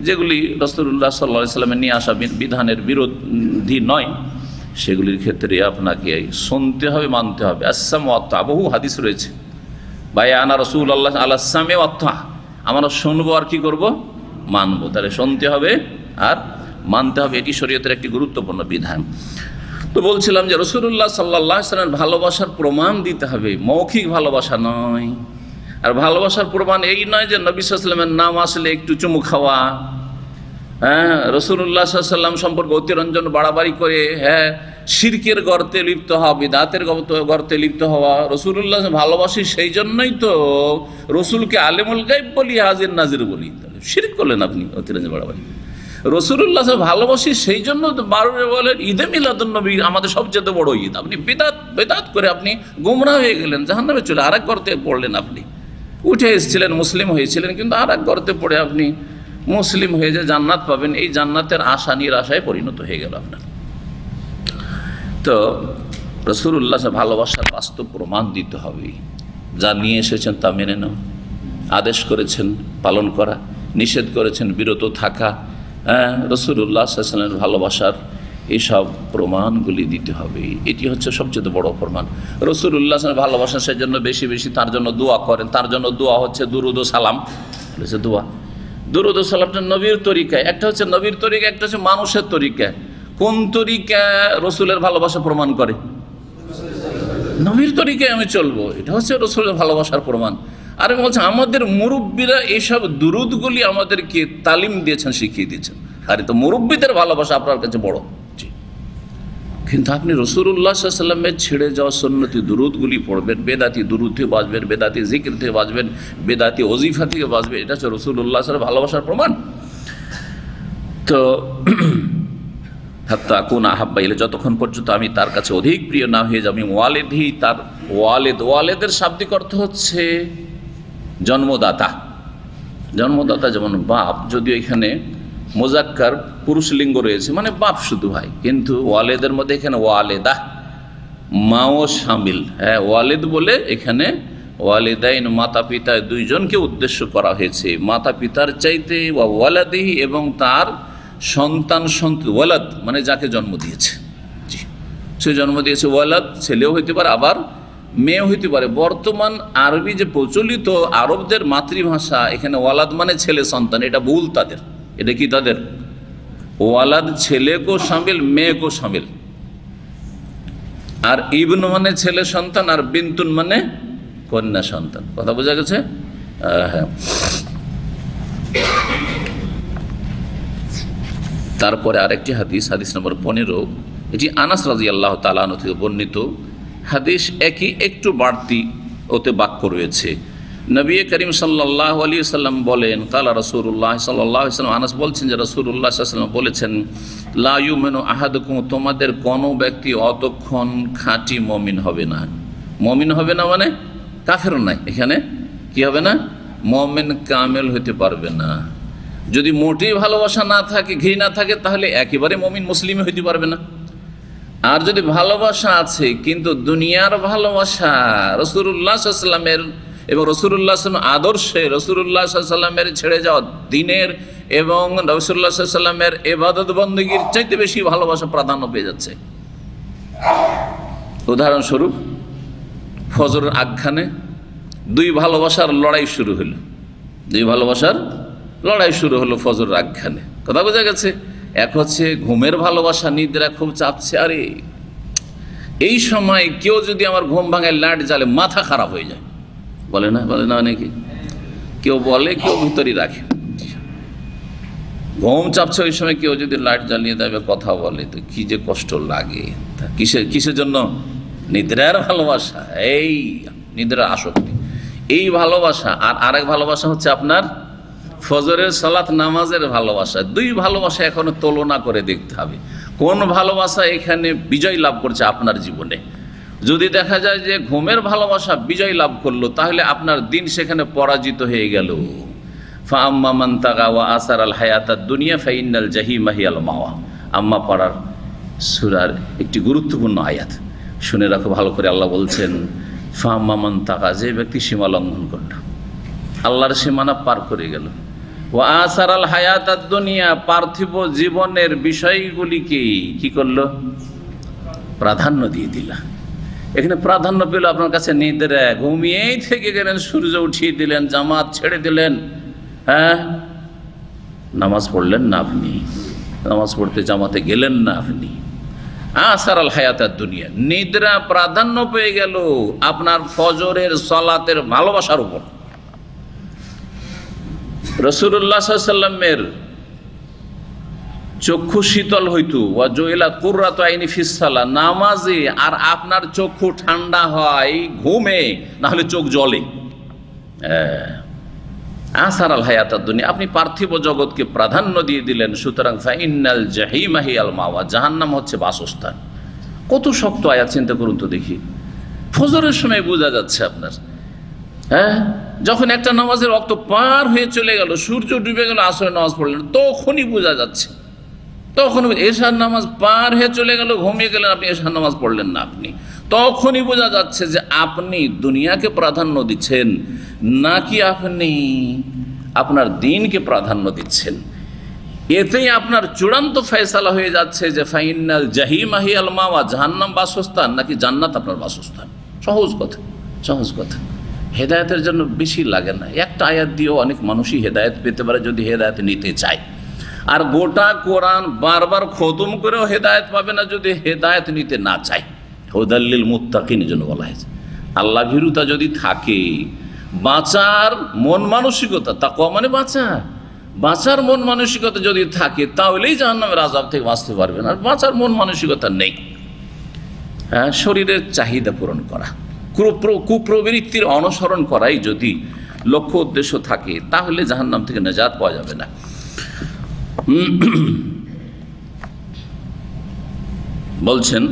যেগুলি রাসূলুল্লাহ সাল্লাল্লাহু আলাইহি ওয়াসাল্লামের নিয়ে আসা বিধানের বিরোধী নয়, সেগুলির ক্ষেত্রে আপনাকে শুনতে হবে, মানতে হবে। আসসাম ওয়াত্তা, বহু হাদিস রয়েছে, ভাই আনা রসুল আল্লাহ আলাসামে ওয়াত্তা, আমরা শুনবো আর কি করব, মানবো। তাহলে শুনতে হবে আর মানতে হবে, এটি শরীয়তের একটি গুরুত্বপূর্ণ বিধান। তো বলছিলাম যে রাসূলুল্লাহ সাল্লাল্লাহু আলাইহি ওয়াসাল্লাম ভালোবাসার প্রমাণ দিতে হবে, মৌখিক ভালোবাসা নয়। আর ভালোবাসার প্রমাণ এই নয় যে নবী সাল্লাল্লাহু আলাইহি ওয়াসাল্লামের নাম আসলে একটু চুমু খাওয়া, হ্যাঁ, রাসূলুল্লাহ সাল্লাল্লাহু আলাইহি ওয়াসাল্লাম সম্পর্কে অতিরঞ্জন বাড়াবাড়ি করে, হ্যাঁ, শিরকের গর্তে লিপ্ত হওয়া, বিদআতের গর্তে লিপ্ত হওয়া। রাসূলুল্লাহ ভালোবাসি সেই জন্যই তো রসুলকে আলেমুল গায়ব বলি, হাজির নাজির বলি। তাহলে শিরক করলেন আপনি, অতিরঞ্জন বাড়াবাড়ি। রাসূলুল্লাহ ভালোবাসি সেই জন্য তো বারবার বলেন ঈদে মিলাদুন্নবী আমাদের সবচেয়ে বড় ঈদ। আপনি বেদাত করে আপনি গোমরাহ হয়ে গেলেন, জাহান্নামে চলে আরেক গর্তে পড়লেন। আপনি উঠে এসেছিলেন, মুসলিম হয়েছিলেন, কিন্তু আরেক গর্তে পড়ে আপনি মুসলিম হয়ে যে জান্নাত পাবেন, এই জান্নাতের আশা নিরাশায় পরিণত হয়ে গেল আপনার। তো রাসূলুল্লাহ ভালোবাসার বাস্তব প্রমাণ দিতে হবে, যা নিয়ে এসেছেন তা মেনে নাও, আদেশ করেছেন পালন করা, নিষেধ করেছেন বিরত থাকা। হ্যাঁ, রাসূলুল্লাহ সাল্লাল্লাহু আলাইহি ওয়াসাল্লামের ভালোবাসার এইসব প্রমাণগুলি দিতে হবে, এটি হচ্ছে সবচেয়ে বড় প্রমাণ। রাসূলুল্লাহ সাল্লাল্লাহু ভালোবাসা, সেই জন্য বেশি বেশি তার জন্য দোয়া করেন। তার জন্য দোয়া হচ্ছে দুরুদ ও সালাম, বলেছে দোয়া। দুরুদ ও সালামটা নবীর তরিকায়, একটা হচ্ছে নবীর তরিকা, একটা হচ্ছে মানুষের তরিকা। কোন তরিকা রসুলের ভালোবাসা প্রমাণ করে? নবীর তরিকায় আমি চলবো, এটা হচ্ছে রসুলের ভালোবাসার প্রমাণ। আর বলছে আমাদের মুরব্বীরা এইসব দুরুদগুলি আমাদেরকে তালিম দিয়েছেন, শিখিয়ে দিয়েছেন। আরে তো মুরব্বীদের ভালোবাসা আপনার কাছে বড়, কিন্তু আপনি রাসূলুল্লাহ সাল্লাল্লাহু আলাইহি ওয়াসাল্লামের ছেড়ে যাওয়া সুন্নতি দুরুদগুলি পড়বেন, বেদাতি দুরুদ থেকে বাঁচবেন, বেদাতি জিকির থেকে বাঁচবেন, বেদাতি ওজিফা থেকে বাঁচবেন, এটা হচ্ছে রাসূলুল্লাহ সাল্লাল্লাহু আলাইহি ওয়াসাল্লাম ভালোবাসার প্রমাণ। তো হাত্তা আকুনা আহাব্বা ইলাইহি, যতক্ষণ পর্যন্ত আমি তার কাছে অধিক প্রিয় না হয়ে যাই। আমি ওয়ালিদহি, তার ওয়ালেদের শাব্দিক অর্থ হচ্ছে জন্মদাতা। জন্মদাতা যেমন বাপ, যদিও এখানে মোজাক্কার পুরুষ লিঙ্গ রয়েছে, মানে বাপ শুধু হয়, কিন্তু ওয়ালেদের মধ্যে এখানে ওয়ালেদা, মাও শামিল। হ্যাঁ, ওয়ালেদ বলে এখানে ওয়ালিদাইন, মাতা পিতা দুইজনকে উদ্দেশ্য করা হয়েছে। মাতা পিতার চাইতে ওয়ালাদিহি, এবং তার সন্তান ওয়ালাদ মানে যাকে জন্ম দিয়েছে, সে জন্ম দিয়েছে। ওয়ালাদ ছেলেও হইতে পারে, আবার মেয়েও হইতে পারে। বর্তমান আরবি যে প্রচলিত আরবদের মাতৃভাষা, এখানে ওয়ালাদ মানে ছেলে সন্তান, এটা ভুল তাদের। এটা কি তাদের? ওয়ালাদ ছেলে কো শামিল, মেয়ে কো শামিল। আর ইবন মানে ছেলে সন্তান, আর বিন্তুন মানে কন্যা সন্তান। কথা বোঝা গেছে? হ্যাঁ। তারপরে আরেকটি হাদিস, হাদিস নম্বর 15, এটি আনাস রাদিয়াল্লাহু তাআলা আনহু থেকে বর্ণিত হাদিস। একই একটু বাড়তি ওতে বাক্য রয়েছে। নবী করিম সাল্লাল্লাহু আলাইহি ওয়াসাল্লাম বলেন, কালা রাসূলুল্লাহ সাল্লাল্লাহু আলাইহি ওয়াসাল্লাম, আনাস বলছেন যে রাসূলুল্লাহ সাল্লাল্লাহু আলাইহি ওয়াসাল্লাম বলেছেন, লা ইউমিনু আহাদুকুম, তোমাদের কোনো ব্যক্তি অতক্ষণ খাঁটি মুমিন হবে না। মুমিন হবে না মানে কাফের নাই, এখানে কি হবে না? মুমিন কামেল হতে পারবে না। যদি মোটেই ভালোবাসা না থাকে, ঘৃণা থাকে, তাহলে একেবারে মুমিন মুসলিম হইতে পারবে না। আর যদি ভালোবাসা আছে কিন্তু দুনিয়ার ভালোবাসা, রাসূলুল্লাহ সাল্লাল্লাহু আলাইহি ওয়াসাল্লামের এবং রাসূলুল্লাহ সাল্লাল্লাহু আলাইহি ওয়াসাল্লামের আদর্শে, রাসূলুল্লাহ সাল্লাল্লাহু আলাইহি ওয়াসাল্লামের ছেড়ে যাওয়া দ্বীনের এবং রাসূলুল্লাহ সাল্লাল্লাহু আলাইহি ওয়াসাল্লামের ইবাদত বندگির চাইতে বেশি ভালোবাসা প্রাধান্য পেয়ে যাচ্ছে। উদাহরণস্বরূপ, ফজরের আগখানে দুই ভালোবাসার লড়াই শুরু হলো, ফজরের আগখানে। কথা বোঝা গেছে? এক হচ্ছে ঘুমের ভালোবাসা, নিদ্রা খুব চাপছে, আরে এই সময় কেউ যদি আমার ঘুম ভাঙায় লাইট জ্বালে মাথা খারাপ হয়ে যায়, বলে না অনেকে, কেউ বলে, কেউ ভিতরই রাখে। ঘুম চাপছে ওই সময় কেউ যদি লাইট জ্বালিয়ে দেবে, কথা বলে, তো কি যে কষ্ট লাগে। কিসের জন্য? নিদ্রার ভালোবাসা, এই নিদ্রার আসক্তি, এই ভালোবাসা। আর আরেক ভালোবাসা হচ্ছে আপনার ফজরের সালাত নামাজের ভালোবাসা। দুই ভালোবাসা এখনো তুলনা করে দেখতে হবে, কোন ভালোবাসা এখানে বিজয় লাভ করছে আপনার জীবনে। যদি দেখা যায় যে ঘুমের ভালোবাসা বিজয় লাভ করলো, তাহলে আপনার দিন সেখানে পরাজিত হয়ে গেল। ফাআম্মা মান তাগা ওয়া আসারাল হায়াতাদ দুনিয়া ফাইন্নাল জাহিমা হিয়াল মাওয়া। আম্মা পাড়ার সূরার একটি গুরুত্বপূর্ণ আয়াত, শুনে রাখো ভালো করে। আল্লাহ বলছেন, ফাআম্মা মান তাগা, যে ব্যক্তি সীমা লঙ্ঘন করল, আল্লাহর সীমানা পার করে গেল, ওয়া আসারাল হায়াতাদ দুনিয়া, পার্থিব জীবনের বিষয়গুলিকে কি করলো? প্রাধান্য দিয়ে দিলা। এখানে প্রাধান্য পেল আপনার কাছে নিদ্রা, ঘুমিয়েই থেকে গেলেন, সূর্য উঠিয়ে দিলেন, জামাত ছেড়ে দিলেন, হ্যাঁ, নামাজ পড়লেন না আপনি, নামাজ পড়তে জামাতে গেলেন না আপনি। আসার আল হায়াতাত দুনিয়া, নিদ্রা প্রাধান্য পেয়ে গেল আপনার ফজরের সালাতের ভালোবাসার উপর। রাসূলুল্লাহ সাল্লাল্লাহু আলাইহি ওয়াসাল্লামের চক্ষু শীতল হইতো, ওয়া জুইলাত কুররাতু আইনি ফিস সালাহ, নামাজে, আর আপনার চক্ষু ঠান্ডা হয় ঘুমে, না হলে চোখ জ্বলে। আসার আল হায়াতাত দুনিয়া, আপনি পার্থিব জগৎকে প্রাধান্য দিয়ে দিলেন। সুতরাং ফাইনাল জাহিমা হিয়াল মাওয়া, জাহান্নাম হচ্ছে বাসস্থান। কত শক্ত আয়াত, চিন্তা করুন তো দেখি। ফজরের সময় বোঝা যাচ্ছে আপনার, হ্যাঁ, যখন একটা নামাজের ওয়াক্ত পার হয়ে চলে গেল, সূর্য ডুবে গেল, আসরের নামাজ পড়লেন, তখনই বোঝা যাচ্ছে। তখন এশার নামাজ পার হয়ে চলে গেল, ঘুমিয়ে গেলেন আপনি, এশার নামাজ পড়লেন না আপনি, তখনই বোঝা যাচ্ছে যে আপনি দুনিয়াকে প্রাধান্য দিচ্ছেন নাকি আপনি আপনার দিনকে প্রাধান্য দিচ্ছেন। এতেই আপনার চূড়ান্ত ফয়সালা হয়ে যাচ্ছে যে ফাইনাল জাহিমা হিয়াল মাওয়া, জাহান্নাম বাসস্থান নাকি জান্নাত আপনার বাসস্থান। সহজ কথা, সহজ কথা। হেদায়েতের জন্য বেশি লাগে না, একটা আয়াত দিয়েও অনেক মানুষই হেদায়েত পেতে পারে যদি হেদায়েত নিতে চায়। আর গোটা কোরআন বারবার খতম করেও হেদায়েত পাবে না যদি হেদায়েত নিতে না চায়। হুদাল্লিল মুত্তাকিন জন্য বলা হয়েছে। আল্লাহ ভীরুতা যদি থাকে, বাঁচার মন মানসিকতা, তাকওয়া মানে বাঁচা, বাঁচার মন মানসিকতা যদি থাকে, তাহলেই জাহান্নামের আযাব থেকে বাঁচতে পারবেন। আর বাঁচার মন মানসিকতা নেই, হ্যাঁ, শরীরের চাহিদা পূরণ করা, কুপ্রবৃত্তির অনুসরণ করাই যদি লক্ষ্য উদ্দেশ্য থাকে, তাহলে জাহান্নাম থেকে নাজাত পাওয়া যাবে না। বলছেন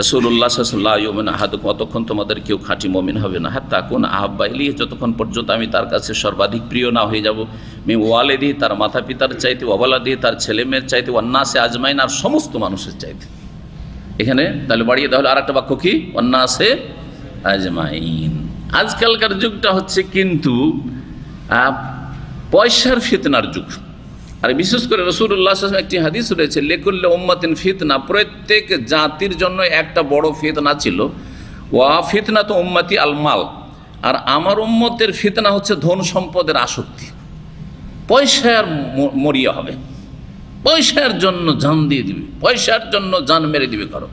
রাসূলুল্লাহ সাল্লাল্লাহু আলাইহি ওয়া সাল্লাম, কতক্ষণ তোমাদের কেউ খাঁটি মুমিন হবে না, হাত্তা কুন আহাব্বা ইলাইহি, যতক্ষণ পর্যন্ত আমি তার কাছে সর্বাধিক প্রিয় না হয়ে যাব, মিন ওয়ালিদিহি, তার মাতা পিতার চাইতে, ওয়া ওয়ালাদিহি, তার ছেলে মেয়ের চাইতে, ওয়ান নাসি আজমাইন, আর সমস্ত মানুষের চাইতে। এখানে তাহলে বাড়িয়ে দেওয়া হলো আরেকটা বাক্য কি, ওয়ান নাসি আজমাইন। আজকালকার যুগটা হচ্ছে কিন্তু পয়সার ফিতনার যুগ। আর বিশেষ করে রাসূলুল্লাহ সাল্লাল্লাহু আলাইহি ওয়াসাল্লাম একটি হাদিস রয়েছে, লিকুল্লি উম্মাতিন ফিতনা, প্রত্যেক জাতির জন্য একটা বড় ফিতনা ছিল। ওয়া ফিতনাতু উম্মতি আল মাল, আর আমার উম্মতের ফিতনা হচ্ছে ধন সম্পদের আসক্তি। পয়সার মরিয়া হবে, পয়সার জন্য জান দিয়ে দিবে, পয়সার জন্য জান মেরে দিবে, কারো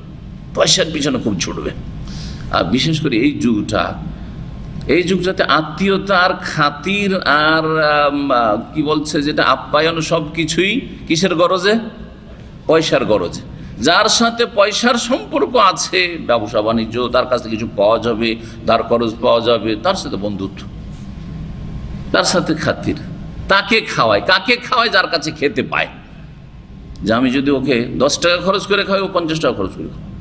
পয়সার পিছনে খুব ছুটবে। আর বিশেষ করে এই যুগটাতে আত্মীয়তার খাতির আর কি বলছে যেটা আপ্যায়ন, সব কিছুই কিসের গরজে, পয়সার গরজে। যার সাথে পয়সার সম্পর্ক আছে, ব্যবসা বাণিজ্য, তার কাছ থেকে কিছু পাওয়া যাবে, তার খরচ পাওয়া যাবে, তার সাথে বন্ধুত্ব, তার সাথে খাতির। তাকে খাওয়ায়, কাকে খাওয়ায়, যার কাছে খেতে পায়। যে আমি যদি ওকে 10 টাকা খরচ করে খাওয়াই, ও 50 টাকা খরচ করে খাওয়াই,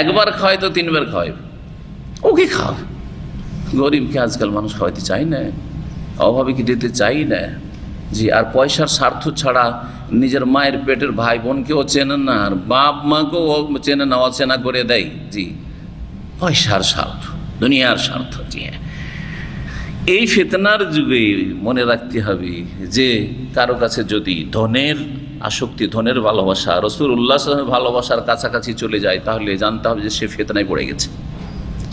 একবার খাওয়াই তো 3 বার খাওয়াই, ওকে খাওয়াবে। গরিবকে আজকাল মানুষ খাওয়াইতে চাই না, অভাবীকে দিতে চাই না। জি, আর পয়সার স্বার্থ ছাড়া নিজের মায়ের পেটের ভাই বোনকেও চেনে না, আর বাপ মাকেও চেনে না, অচেনা করে দেয়। জি, পয়সার স্বার্থ, দুনিয়ার স্বার্থ। জি হ্যাঁ, এই ফিতনার যুগে মনে রাখতে হবে যে কারো কাছে যদি ধনের আসক্তি, ধনের ভালোবাসা, রাসূলুল্লাহ সাল্লাল্লাহু আলাইহি ওয়াসাল্লামের ভালোবাসার কাছাকাছি চলে যায়, তাহলে জানতে হবে যে সে ফিতনায় পড়ে গেছে,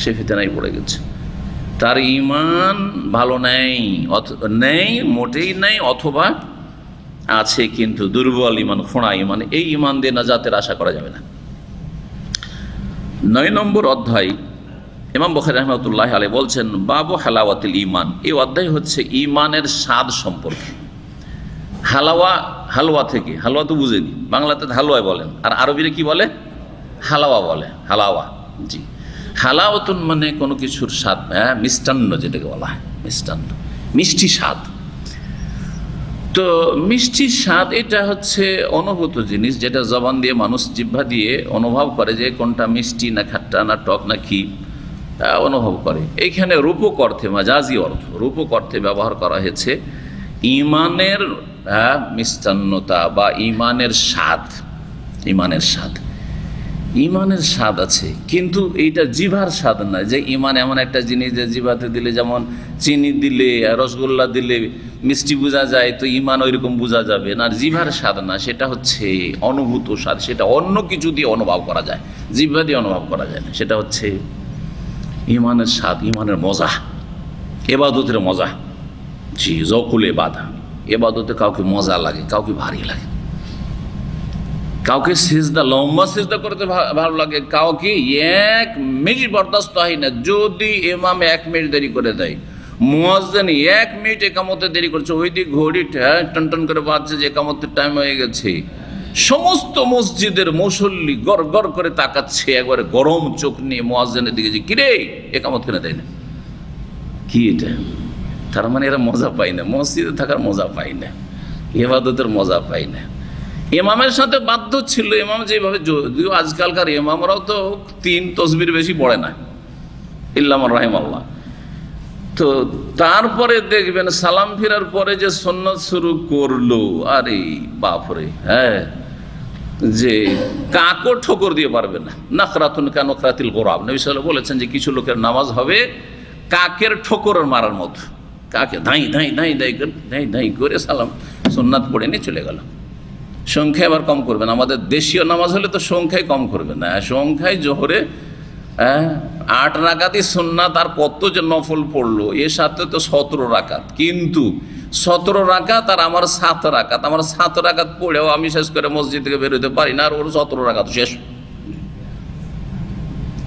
সে ফিতনায় পড়ে গেছে। তার ঈমান ভালো নেই, মোটেই নেই, অথবা আছে কিন্তু দুর্বল ঈমান, খোঁড়া ঈমান। এই ঈমান দিয়ে নাজাতের আশা করা যাবে না। 9 নম্বর অধ্যায় ইমাম বুখারী রাহমাতুল্লাহি আলাইহি বলছেন, বাবু হালাওয়াতুল ঈমান। এই অধ্যায় হচ্ছে ঈমানের স্বাদ সম্পর্কে। হালওয়া থেকে, হালওয়া তো বুঝেনি, বাংলাতে হালুয়াই বলেন, আর আরবিতে কি বলে, হালাওয়া বলে, হালাওয়া। জি, হালাওয়াতুন মানে কোনো কিছুর স্বাদ, হ্যাঁ, মিষ্টান্ন যেটাকে বলা হয়, মিষ্টান্ন, মিষ্টি স্বাদ। তো মিষ্টি স্বাদ এটা হচ্ছে অনুভূত জিনিস, যেটা জবান দিয়ে মানুষ জিহ্বা দিয়ে অনুভব করে যে কোনটা মিষ্টি না খাট্টা না টক না কি অনুভব করে। এইখানে রূপক অর্থে, মাজাজি অর্থ, রূপক অর্থে ব্যবহার করা হয়েছে ঈমানের মিষ্টান্নতা বা ঈমানের স্বাদ। ঈমানের স্বাদ, ইমানের স্বাদ আছে, কিন্তু এইটা জিভার স্বাদ না। যে ইমান এমন একটা জিনিস যে জিভাতে দিলে, যেমন চিনি দিলে, রসগোল্লা দিলে মিষ্টি বোঝা যায়, তো ইমান ওইরকম বোঝা যাবে না। আর জিভার স্বাদ না, সেটা হচ্ছে অনুভূত স্বাদ, সেটা অন্য কিছু দিয়ে অনুভব করা যায়, জিভা দিয়ে অনুভব করা যায় না। সেটা হচ্ছে ইমানের স্বাদ, ইমানের মজা, এবাদতের মজা। জি, জকুলে বাধা, এবাদতে কাউকে মজা লাগে, কাউকে ভারী লাগে, কাউকে সিজদা, লম্বা সিজদা করতে ভালো লাগে, কাউকে 1 মিনিট বরদাস্ত হয় না। যদি ইমাম 1 মিনিট দেরি করে দেয়, মুয়াজ্জিন 1 মিনিট একামতে দেরি করছে, ওই দিক ঘড়ি টন টন করে বাজছে যে একামতের টাইম হয়ে গেছে, সমস্ত মসজিদের মুসল্লি গড় গড় করে তাকাচ্ছে একবারে গরম চোখ নিয়ে মুয়াজ্জিনের দিকে, যে কিরে একামত কেন দেয় না, কি এটা? তার মানে এরা মজা পায় না, মসজিদে থাকার মজা পায় না, ইবাদতের মজা পায় না। ইমামের সাথে বাধ্য ছিল, ইমাম যেভাবে, যদিও আজকালকার ইমামরাও তো 3 তসবির বেশি পড়ে না, ইল্লাম রাহিমাল্লাহ। তো তারপরে দেখবেন সালাম ফিরার পরে যে সুন্নত শুরু করলো, আরে বাপরে, হ্যাঁ, যে কাকও ঠোকর দিয়ে পারবে না। নাকরাতুন কানকরাতিল গোরাব, নবী সাল্লাল্লাহু আলাইহি ওয়াসাল্লাম বলেছেন যে কিছু লোকের নামাজ হবে কাকের ঠোকর মারার মতো, কাকে ধাই ধাই ধাই ধাই ধাই ধাই করে সালাম সুন্নাত পড়ে নিয়ে চলে গেল। সংখ্যায় আবার কম করবেন, আমাদের দেশীয় নামাজ হলে তো সংখ্যায় কম করবেন না, সংখ্যায় জোহরে 8 রাকাতই সুন্নাত, আর কত যে নফল পড়লো, এর সাথে তো 17 রাকাত, কিন্তু 17 রাকাত আর আমার 7 রাকাত, আমার 7 রাকাত পড়েও আমি শেষ করে মসজিদ থেকে বেরোতে পারি না, আর ওর 17 রাকাত শেষ।